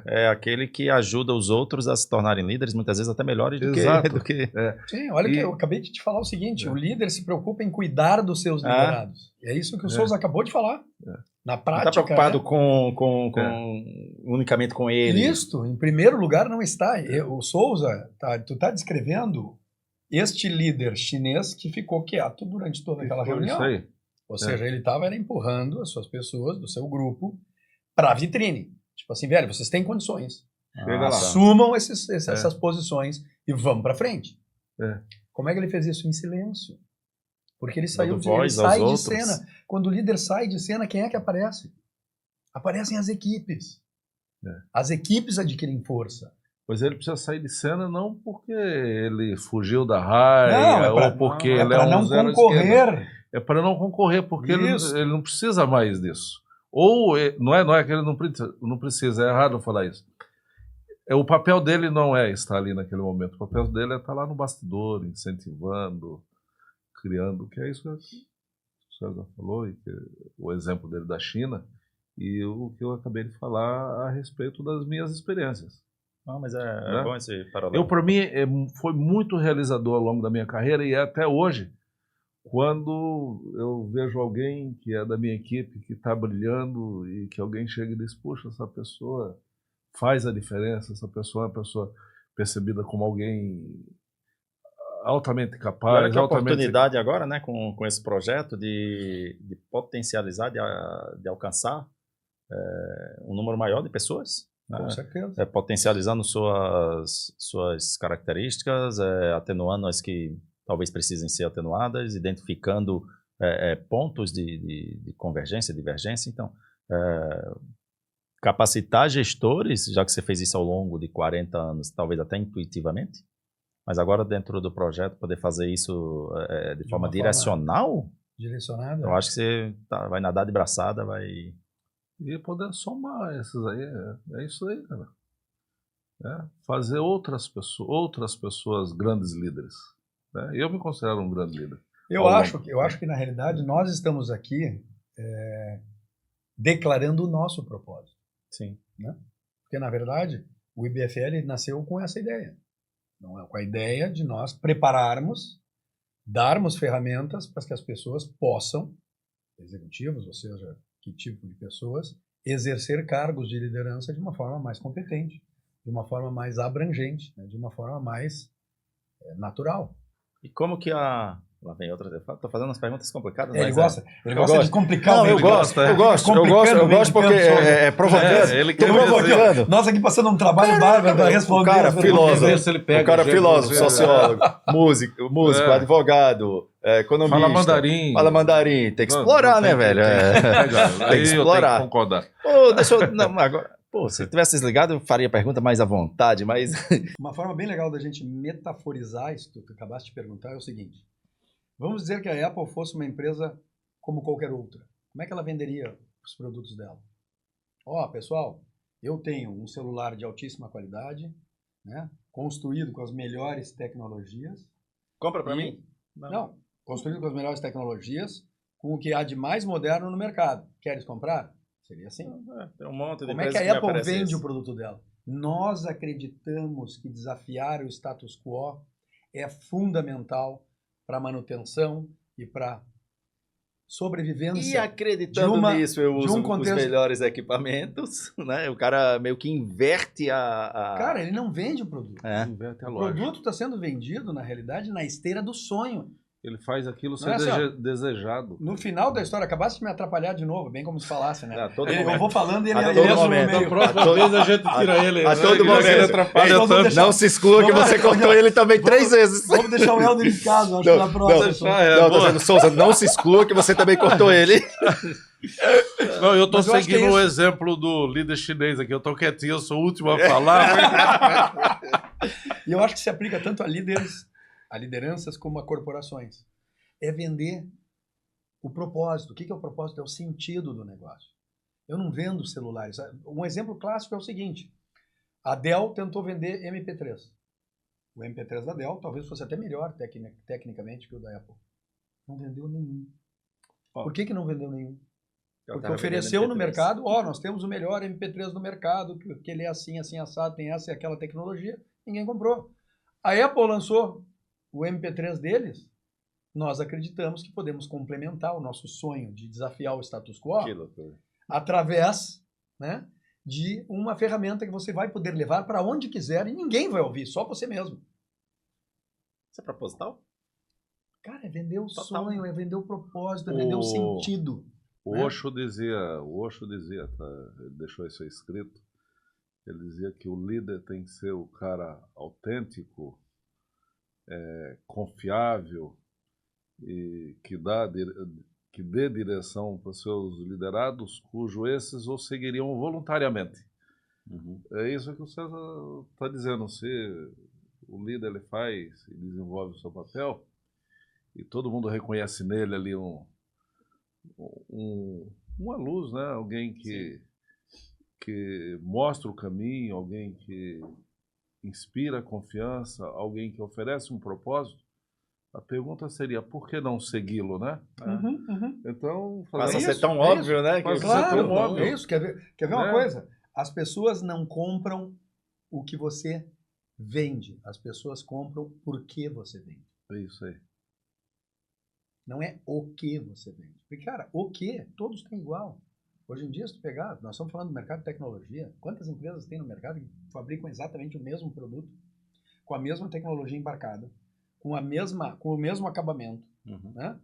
é aquele que ajuda os outros a se tornarem líderes, muitas vezes até melhores do que... Sim, olha que eu acabei de te falar o seguinte, o líder se preocupa em cuidar dos seus liderados. É isso que o Souza acabou de falar. Na prática... Não está preocupado unicamente com ele. Isso, em primeiro lugar, não está. O Souza, tu está descrevendo este líder chinês que ficou quieto durante toda aquela reunião. Isso aí. Ou seja, ele estava empurrando as suas pessoas do seu grupo para a vitrine. Tipo assim, velho, vocês têm condições. Chega lá. Assumam essas posições e vamos para frente. É. Como é que ele fez isso? Em silêncio. Porque ele saiu Dando voz aos sai de outros. cena. Quando o líder sai de cena, quem é que aparece? Aparecem as equipes. É. As equipes adquirem força. Pois ele precisa sair de cena não porque ele fugiu da raia Não, ou porque é ele é para um não zero à esquerda. concorrer. É para não concorrer, porque Isso. ele não precisa mais disso. Ou não é que ele não precisa, é errado falar isso. O papel dele não é estar ali naquele momento. O papel dele é estar lá no bastidor, incentivando, criando, que é isso que o César falou, e que, o exemplo dele da China, e o que eu acabei de falar a respeito das minhas experiências. Não, mas Né? é bom esse paralelo. Para mim, foi muito realizador ao longo da minha carreira e até hoje, quando eu vejo alguém que é da minha equipe, que está brilhando e que alguém chega e diz, puxa, essa pessoa faz a diferença, essa pessoa é uma pessoa percebida como alguém altamente E olha capaz, que altamente... oportunidade agora, né, com esse projeto de potencializar, de alcançar um número maior de pessoas. Né? Com certeza. Potencializando suas características, atenuando as que talvez precisem ser atenuadas, identificando pontos de convergência, divergência. Então, capacitar gestores, já que você fez isso ao longo de 40 anos, talvez até intuitivamente, mas agora dentro do projeto poder fazer isso de forma direcional, Direcionada. eu acho que você vai nadar de braçada, vai... E poder somar esses aí, é isso aí, cara. Fazer outras pessoas grandes líderes. Né? Eu me considero um grande líder. Eu acho que, na realidade, nós estamos aqui declarando o nosso propósito. Sim. Né? Porque, na verdade, o IBFL nasceu com essa ideia. Não é com a ideia de nós prepararmos, darmos ferramentas para que as pessoas possam, executivos, ou seja, que tipo de pessoas, exercer cargos de liderança de uma forma mais competente, de uma forma mais abrangente, né? De uma forma mais natural. E como que Lá vem outra. Estou fazendo umas perguntas complicadas. Ele mas gosta de complicar. Não, eu gosto porque é provocando. Ele quer provocando. Nós aqui passando um trabalho bárbaro para responder. O cara filósofo, o cara filósofo, sociólogo, músico, advogado, economista. Fala mandarim. Tem que explorar, né, velho? Tem que explorar. Eu tenho que concordar. Se tivesse desligado, eu faria a pergunta mais à vontade, mas... Uma forma bem legal da gente metaforizar isso que tu acabaste de perguntar é o seguinte. Vamos dizer que a Apple fosse uma empresa como qualquer outra. Como é que ela venderia os produtos dela? Pessoal, eu tenho um celular de altíssima qualidade, né, construído com as melhores tecnologias. Compra para mim? Não, construído com as melhores tecnologias, com o que há de mais moderno no mercado. Queres comprar? Seria assim. Tem um monte de Como é que a Apple vende o produto dela? Nós acreditamos que desafiar o status quo é fundamental para manutenção e para sobrevivência. E acreditando nisso, eu uso os melhores equipamentos, né? O cara meio que inverte Cara, ele não vende o produto. Inverte a O loja. produto está sendo vendido, na realidade, na esteira do sonho. Ele faz aquilo ser desejado. No final da história, acabaste de me atrapalhar de novo, bem como se falasse, né? Eu vou falando e ele no meio. Na próxima vez a gente tira ele. A todo momento. Não se exclua que você cortou ele também 3 vezes. Vamos deixar o Helder em casa, acho que na próxima. Tô dizendo, Souza, não se exclua que você também cortou ele. Não, eu tô seguindo o exemplo do líder chinês aqui. Eu tô quietinho, eu sou o último a falar. E eu acho que se aplica tanto a lideranças como a corporações. É vender o propósito. O que é o propósito? É o sentido do negócio. Eu não vendo celulares. Um exemplo clássico é o seguinte. A Dell tentou vender MP3. O MP3 da Dell talvez fosse até melhor tecnicamente que o da Apple. Não vendeu nenhum. Por que não vendeu nenhum? Porque ofereceu no mercado, nós temos o melhor MP3 no mercado, que ele é assim, assim, assado, tem essa e aquela tecnologia. Ninguém comprou. A Apple lançou o MP3 deles, nós acreditamos que podemos complementar o nosso sonho de desafiar o status quo através, né, de uma ferramenta que você vai poder levar para onde quiser e ninguém vai ouvir, só você mesmo. Isso é proposital? Cara, é vender o sonho, é vender o propósito, é vender o sentido. O né? Osho dizia, tá, ele deixou isso aí escrito, ele dizia que o líder tem que ser o cara autêntico, confiável e que dê direção para os seus liderados, cujo esses o seguiriam voluntariamente. Uhum. É isso que o César está dizendo. Se o líder ele faz e desenvolve o seu papel e todo mundo reconhece nele ali uma luz, né? Alguém que mostra o caminho, alguém que inspira confiança, alguém que oferece um propósito. A pergunta seria, por que não segui-lo, né? Então, Passa a ser isso, tão é óbvio, isso. né? Passa a ser Claro, tão óbvio. é isso. Quer ver uma Né? coisa? As pessoas não compram o que você vende. As pessoas compram por que você vende. É isso aí. Não é o que você vende. Porque, cara, o que? Todos têm igual. Hoje em dia, se tu pegar, nós estamos falando do mercado de tecnologia. Quantas empresas tem no mercado que fabricam exatamente o mesmo produto, com a mesma tecnologia embarcada, com o mesmo acabamento, Uhum. né?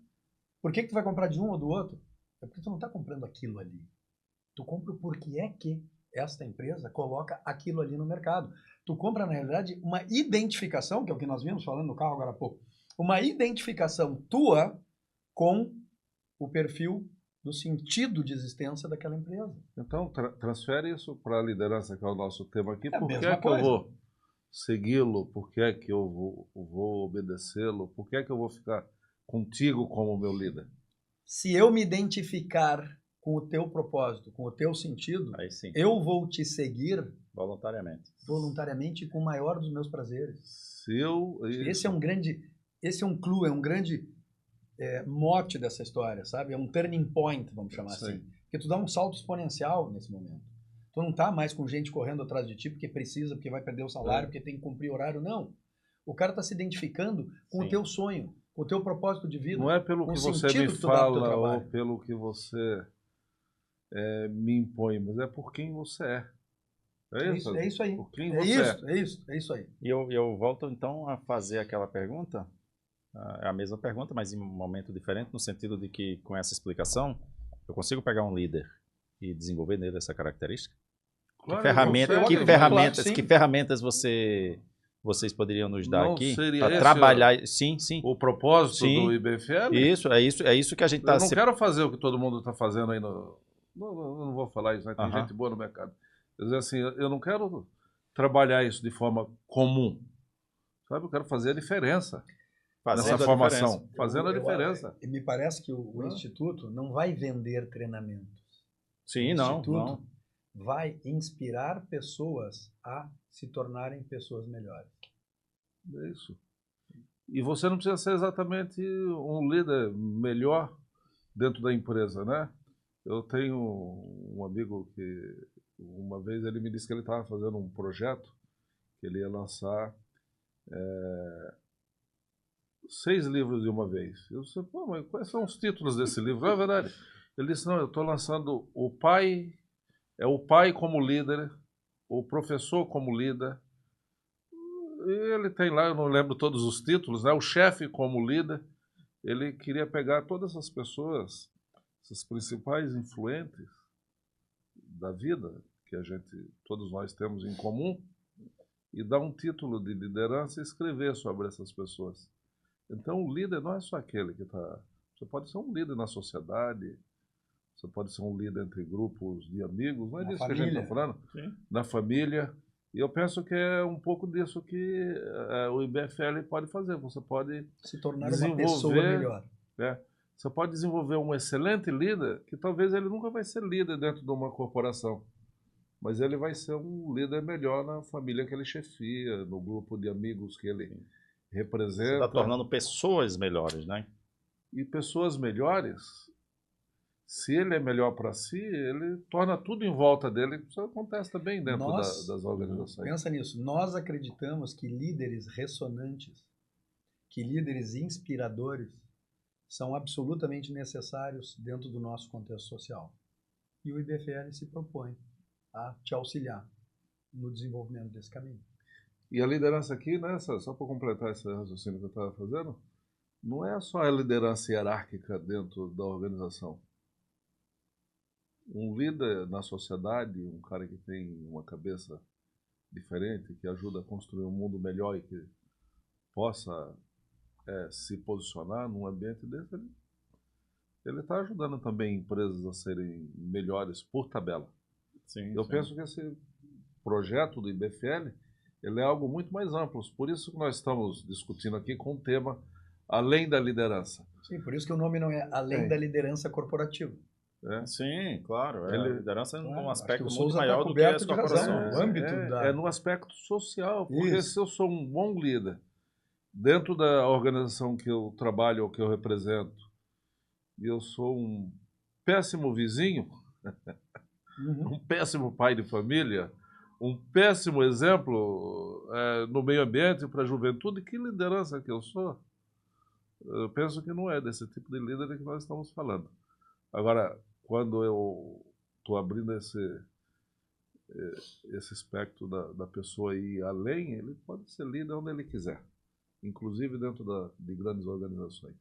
Por que tu vai comprar de um ou do outro? É porque tu não está comprando aquilo ali. Tu compra porque é que esta empresa coloca aquilo ali no mercado. Tu compra, na realidade, uma identificação, que é o que nós vimos falando no carro agora há pouco, uma identificação tua com o perfil do sentido de existência daquela empresa. Então, transfere isso para a liderança, que é o nosso tema aqui. É a Por que mesma é que eu coisa. vou segui-lo? Por que é que eu vou obedecê-lo? Por que é que eu vou ficar contigo como meu líder? Se eu me identificar com o teu propósito, com o teu sentido, Aí sim, eu vou te seguir voluntariamente. voluntariamente com o maior dos meus prazeres. Se eu... Esse é um clue, é um grande mote dessa história, sabe? É um turning point, vamos chamar Sim. assim. Porque tu dá um salto exponencial nesse momento. Tu não tá mais com gente correndo atrás de ti porque precisa, porque vai perder o salário, porque tem que cumprir horário, não. O cara tá se identificando com Sim. o teu sonho, com o teu propósito de vida. Não é pelo com que o você sentido me que tu dá pro teu fala ou trabalho. pelo que você me impõe, mas é por quem você é. É isso aí. Por quem É você isso, é isso aí. E eu volto então a fazer aquela pergunta, é a mesma pergunta, mas em um momento diferente, no sentido de que com essa explicação, eu consigo pegar um líder e desenvolver nele essa característica? Claro, Que ferramentas vocês poderiam nos dar não aqui seria para esse trabalhar? Sim. o propósito Sim. do IBFL? É isso que a gente está... Eu não quero fazer o que todo mundo está fazendo aí no... Não vou falar isso, né? Tem gente boa no mercado. Quer dizer assim, eu não quero trabalhar isso de forma comum. Sabe? Eu quero fazer a diferença nessa formação. Fazendo a diferença. Me parece que o Instituto não vai vender treinamentos. Sim, o não. Instituto vai inspirar pessoas a se tornarem pessoas melhores. É isso. E você não precisa ser exatamente um líder melhor dentro da empresa, né? Eu tenho um amigo que uma vez ele me disse que ele estava fazendo um projeto que ele ia lançar 6 livros de uma vez. Eu disse, pô, mas quais são os títulos desse livro? Não é verdade? Ele disse, não, eu estou lançando o pai como líder, o professor como líder, e ele tem lá, eu não lembro todos os títulos, né? O chefe como líder. Ele queria pegar todas essas pessoas, essas principais influentes da vida que todos nós temos em comum, e dar um título de liderança e escrever sobre essas pessoas. Então, o líder não é só aquele que está... Você pode ser um líder na sociedade, você pode ser um líder entre grupos de amigos, não é disso que a gente está falando? Sim. Na família. E eu penso que é um pouco disso que o IBFL pode fazer. Você pode se tornar uma pessoa melhor. Você pode desenvolver um excelente líder, que talvez ele nunca vai ser líder dentro de uma corporação, mas ele vai ser um líder melhor na família que ele chefia, no grupo de amigos que ele representa. Você está tornando pessoas melhores, né? E pessoas melhores, se ele é melhor para si, ele torna tudo em volta dele. Isso acontece também dentro das organizações. Pensa nisso. Nós acreditamos que líderes ressonantes, que líderes inspiradores, são absolutamente necessários dentro do nosso contexto social. E o IBFL se propõe a te auxiliar no desenvolvimento desse caminho. E a liderança aqui, né, só para completar esse raciocínio que eu estava fazendo, não é só a liderança hierárquica dentro da organização. Um líder na sociedade, um cara que tem uma cabeça diferente, que ajuda a construir um mundo melhor e que possa se posicionar num ambiente desse, ele está ajudando também empresas a serem melhores por tabela. Sim, Eu sim. penso que esse projeto do IBFL ele é algo muito mais amplo. Por isso que nós estamos discutindo aqui com o tema além da liderança. Sim, por isso que o nome não é além da liderança corporativa. Sim, claro. A liderança é um aspecto muito Souza maior tá do que as coberto de razão, corporações. o âmbito É no aspecto social, porque Isso. se eu sou um bom líder dentro da organização que eu trabalho ou que eu represento, e eu sou um péssimo vizinho, um péssimo pai de família, um péssimo exemplo no meio ambiente para a juventude, que liderança que eu sou? Eu penso que não é desse tipo de líder que nós estamos falando. Agora, quando eu estou abrindo esse espectro da pessoa ir além, ele pode ser líder onde ele quiser, inclusive dentro de grandes organizações.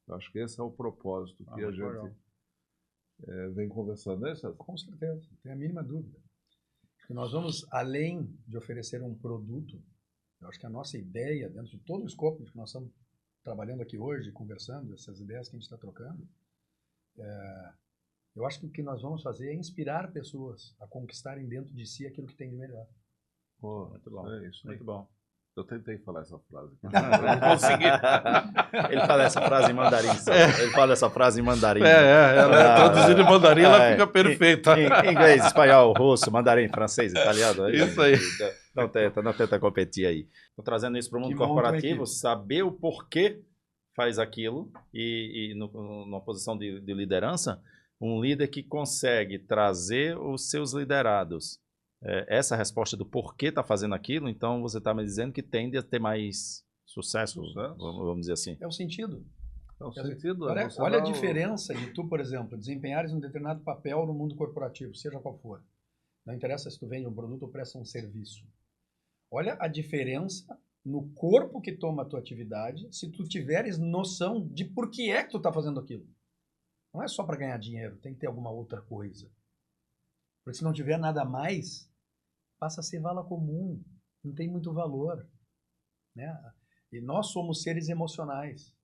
Eu acho que esse é o propósito que a gente vem conversando, né, César? Com certeza, não tem a mínima dúvida. E nós vamos, além de oferecer um produto, eu acho que a nossa ideia, dentro de todo o escopo que nós estamos trabalhando aqui hoje, conversando, essas ideias que a gente está trocando, eu acho que o que nós vamos fazer é inspirar pessoas a conquistarem dentro de si aquilo que tem de melhor. Pô, Muito bom. É isso, muito bom. Eu tentei falar essa frase. Eu não consegui. Ele fala essa frase em mandarim. Ele fala essa frase em mandarim. Traduzindo em mandarim, ela fica perfeita. Em inglês, espanhol, russo, mandarim, francês, italiano. Isso aí. Não tenta competir aí. Estou trazendo isso para o mundo corporativo, saber o porquê faz aquilo e numa posição de liderança, um líder que consegue trazer os seus liderados essa resposta do porquê está fazendo aquilo, então você está me dizendo que tende a ter mais sucesso. Vamos dizer assim. É o sentido. É o sentido. Olha a diferença de tu, por exemplo, desempenhares um determinado papel no mundo corporativo, seja qual for. Não interessa se tu vende um produto ou presta um serviço. Olha a diferença no corpo que toma a tua atividade se tu tiveres noção de por que é que tu está fazendo aquilo. Não é só para ganhar dinheiro, tem que ter alguma outra coisa. Porque se não tiver nada mais, passa a ser vala comum, não tem muito valor, né? E nós somos seres emocionais.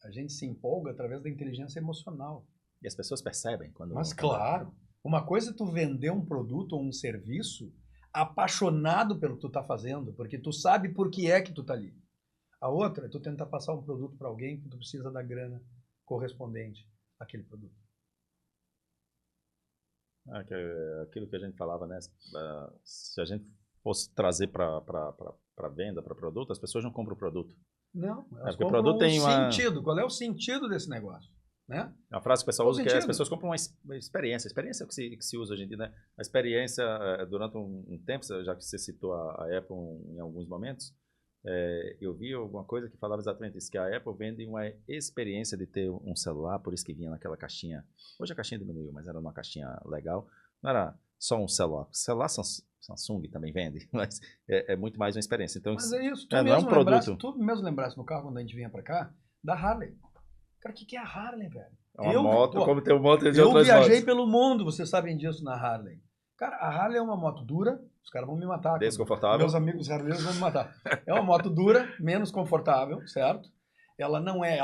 A gente se empolga através da inteligência emocional. E as pessoas percebem quando... Mas claro, uma coisa é tu vender um produto ou um serviço apaixonado pelo que tu está fazendo, porque tu sabe por que é que tu está ali. A outra é tu tentar passar um produto para alguém que tu precisa da grana correspondente àquele produto. Aquilo que a gente falava, né? Se a gente fosse trazer para venda, para produto, as pessoas não compram o produto. Não, elas o compram produto tem sentido. Qual é o sentido desse negócio? Né? A frase que o pessoal usa que as pessoas compram uma experiência. A experiência é o que se usa hoje em dia, né? A experiência, durante um tempo, já que você citou a Apple em alguns momentos, eu vi alguma coisa que falava exatamente isso, que a Apple vende uma experiência de ter um celular, por isso que vinha naquela caixinha. Hoje a caixinha diminuiu, mas era uma caixinha legal. Não era só um celular. Celular Samsung também vende, mas é muito mais uma experiência. Então, mas é isso. Não é um produto. Tu mesmo lembrasse no carro, quando a gente vinha para cá, da Harley. Cara, o que é a Harley, velho? É uma moto, como tem um monte de outras motos. Eu viajei pelo mundo, vocês sabem disso, na Harley. Cara, a Harley é uma moto dura, os caras vão me matar. Desconfortável. Meus amigos harleiros vão me matar. É uma moto dura, menos confortável, certo? Ela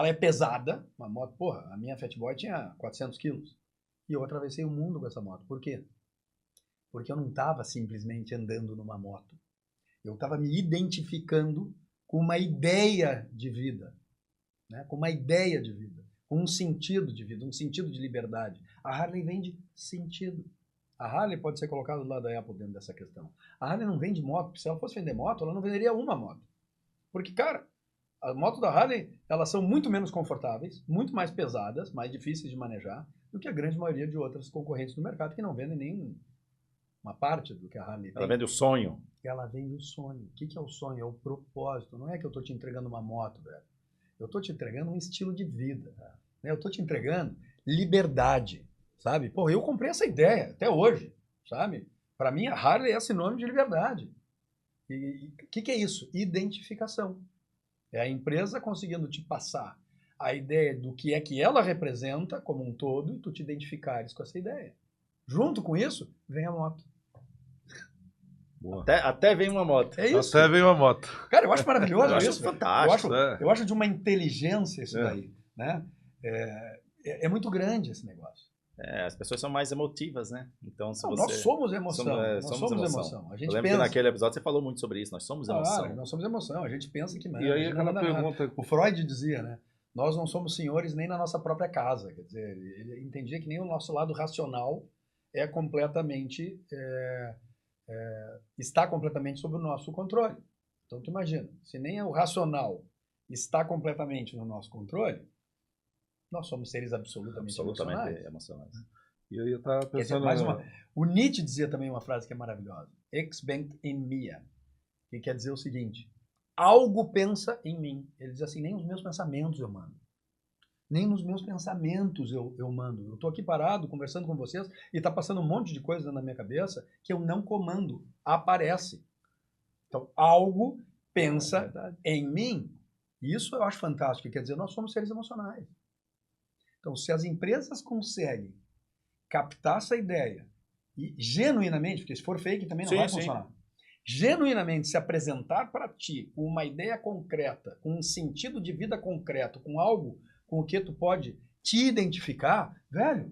é pesada, uma moto, porra, a minha Fat Boy tinha 400 quilos. E eu atravessei o mundo com essa moto. Por quê? Porque eu não estava simplesmente andando numa moto. Eu estava me identificando com uma ideia de vida. Né? Com uma ideia de vida. Com um sentido de vida, um sentido de liberdade. A Harley vende sentido. A Harley pode ser colocada do lado da Apple dentro dessa questão. A Harley não vende moto, porque se ela fosse vender moto, ela não venderia uma moto. Porque, cara, as motos da Harley, elas são muito menos confortáveis, muito mais pesadas, mais difíceis de manejar, do que a grande maioria de outras concorrentes do mercado, que não vendem nem uma parte do que a Harley tem. Ela vende o sonho. Ela vende o sonho. O que é o sonho? É o propósito. Não é que eu estou te entregando uma moto, velho. Eu estou te entregando um estilo de vida. Eu estou te entregando liberdade. Sabe? Pô, eu comprei essa ideia até hoje, sabe? Para mim, a Harley é sinônimo de liberdade. E o que é isso? Identificação. É a empresa conseguindo te passar a ideia do que é que ela representa como um todo e tu te identificares com essa ideia. Junto com isso, vem a moto. Boa. Até vem uma moto. É isso. Até veio a moto. Cara, eu acho maravilhoso Eu acho isso. fantástico. Eu acho de uma inteligência isso É. daí, né? É muito grande esse negócio. As pessoas são mais emotivas, né? Então, se Não, você... nós somos emoção. Nós somos somos emoção. emoção. A Eu gente lembro pensa. que naquele episódio você falou muito sobre isso. Nós somos emoção. Claro, nós somos emoção. A gente pensa que manda. E a aí gente não aquela manda nada. pergunta... O Freud dizia, né? Nós não somos senhores nem na nossa própria casa. Quer dizer, ele entendia que nem o nosso lado racional é completamente está completamente sob o nosso controle. Então, tu imagina, se nem o racional está completamente no nosso controle, nós somos seres absolutamente emocionais. emocionais. E aí eu tava Quer dizer, pensando... mais uma. O Nietzsche dizia também uma frase que é maravilhosa. Ex bengt in mia. Que quer dizer o seguinte: algo pensa em mim. Ele diz assim: nem os meus pensamentos eu mando. Nem nos meus pensamentos eu mando. Eu estou aqui parado, conversando com vocês, e está passando um monte de coisa na minha cabeça que eu não comando. Aparece. Então, algo pensa em mim. Isso eu acho fantástico. Quer dizer, nós somos seres emocionais. Então, se as empresas conseguem captar essa ideia e genuinamente, porque se for fake também não vai funcionar, genuinamente se apresentar para ti com uma ideia concreta, com um sentido de vida concreto, com algo com o que tu pode te identificar, velho,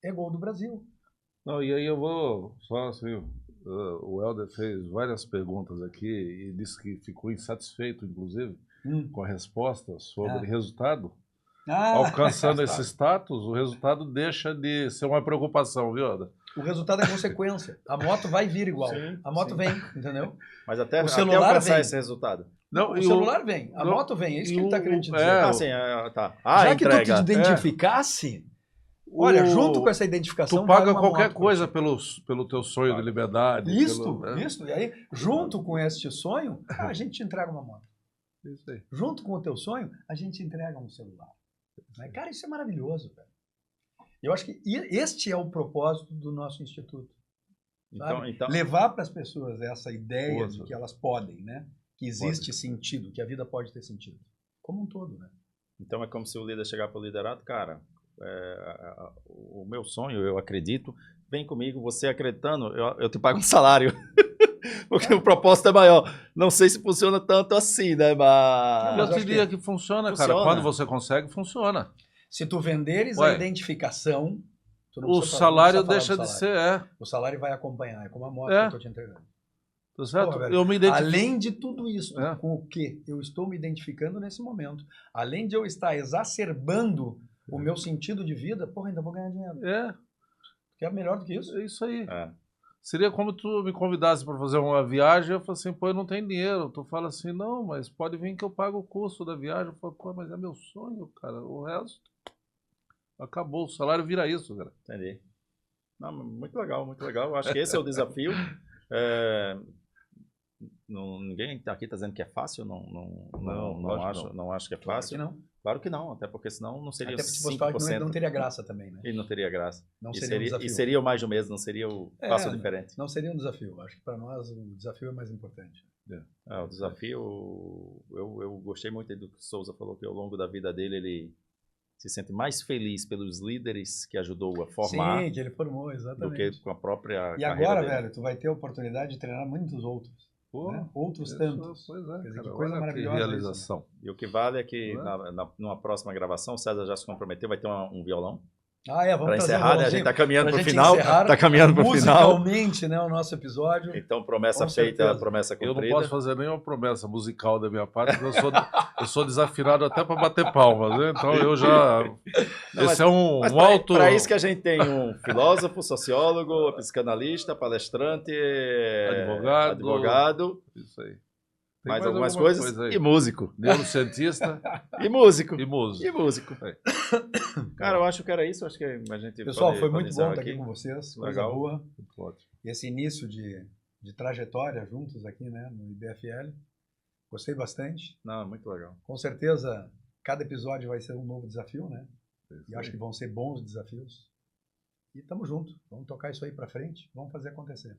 é gol do Brasil. Não, e aí eu vou só assim, o Helder fez várias perguntas aqui e disse que ficou insatisfeito, inclusive, com a resposta sobre resultado. Alcançando esse status, o resultado deixa de ser uma preocupação, viu, Helder? O resultado é consequência. A moto vai vir igual. A moto vem, entendeu? Mas até O celular alcançar vem. esse resultado. Não, o celular vem, a moto vem, é isso que ele está querendo te dizer. Tá. Já que tu te identificasse, olha, junto com essa identificação... Tu paga qualquer coisa pelo teu sonho de liberdade. Isso. E aí, junto com este sonho, a gente te entrega uma moto. Isso aí. Junto com o teu sonho, a gente te entrega um celular. Cara, isso é maravilhoso, velho. Eu acho que este é o propósito do nosso instituto. Então... Levar para as pessoas essa ideia de que elas podem, né? Que existe sentido, que a vida pode ter sentido. Como um todo, né? Então é como se o líder chegar para o liderado, cara, o meu sonho, eu acredito, vem comigo, você acreditando, eu te pago um salário. Porque o propósito é maior. Não sei se funciona tanto assim, né? Mas eu diria que funciona, cara. Quando você consegue, funciona. Se tu venderes a identificação, tu não o salário deixa de ser, O salário vai acompanhar, é como a moto que eu tô te entregando. Tá certo? Porra, eu me identifico. Além de tudo isso, com o que eu estou me identificando nesse momento, além de eu estar exacerbando o meu sentido de vida, porra, ainda vou ganhar dinheiro. Quer melhor do que isso? É isso aí. Seria como tu me convidasse para fazer uma viagem, eu falo assim, pô, eu não tenho dinheiro. Tu fala assim, não, mas pode vir que eu pago o custo da viagem. Eu falo, pô, mas é meu sonho, cara. O resto acabou, o salário vira isso, cara. Entendi. Não, muito legal, muito legal. Eu acho que esse é o desafio. Ninguém aqui está dizendo que é fácil, não acho que é fácil. Claro que não, até porque senão não seria até 5%. Não teria graça também, né? E não teria graça. Não seria um desafio. E seria o mais do mesmo, não seria o passo diferente. Não seria um desafio. Acho que para nós o desafio é mais importante. O desafio, eu gostei muito do que o Souza falou, que ao longo da vida dele ele se sente mais feliz pelos líderes que ajudou a formar. Sim, que ele formou, exatamente. Do que com a própria E agora, velho, tu vai ter a oportunidade de treinar muitos outros. Né? Outros tantos. Pois é, quer dizer, cara, que coisa maravilhosa. Que realização. Isso, né? E o que vale é que numa próxima gravação, o César já se comprometeu, vai ter um violão. Vamos para encerrar, né? A gente está caminhando para o final. Está caminhando para o final. Musicalmente, né, o nosso episódio. Então, promessa feita, promessa cumprida. Eu não posso fazer nenhuma promessa musical da minha parte, porque eu sou desafinado até para bater palmas, né? Então eu já... Esse é um alto... Para isso que a gente tem um filósofo, sociólogo, psicanalista, palestrante, advogado. Isso aí. Mais algumas coisas. E músico. Neurocientista. E músico. E músico. Cara, eu acho que era isso. Acho que a gente Pessoal, foi muito bom estar aqui com vocês. Legal. Coisa boa. Esse início de trajetória juntos aqui, né, no IBFL. Gostei bastante. Não, muito legal. Com certeza, cada episódio vai ser um novo desafio, né? E acho que vão ser bons desafios. E estamos juntos. Vamos tocar isso aí para frente. Vamos fazer acontecer.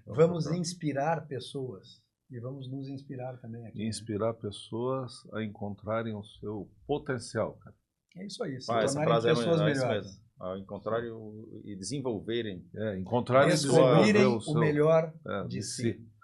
Vamos inspirar pessoas. E vamos nos inspirar também aqui. Inspirar pessoas a encontrarem o seu potencial, cara. É isso aí. Se essa tornarem frase pessoas é melhores. isso mesmo. a encontrarem e desenvolverem encontrar e descobrirem desenvolver o melhor de de si.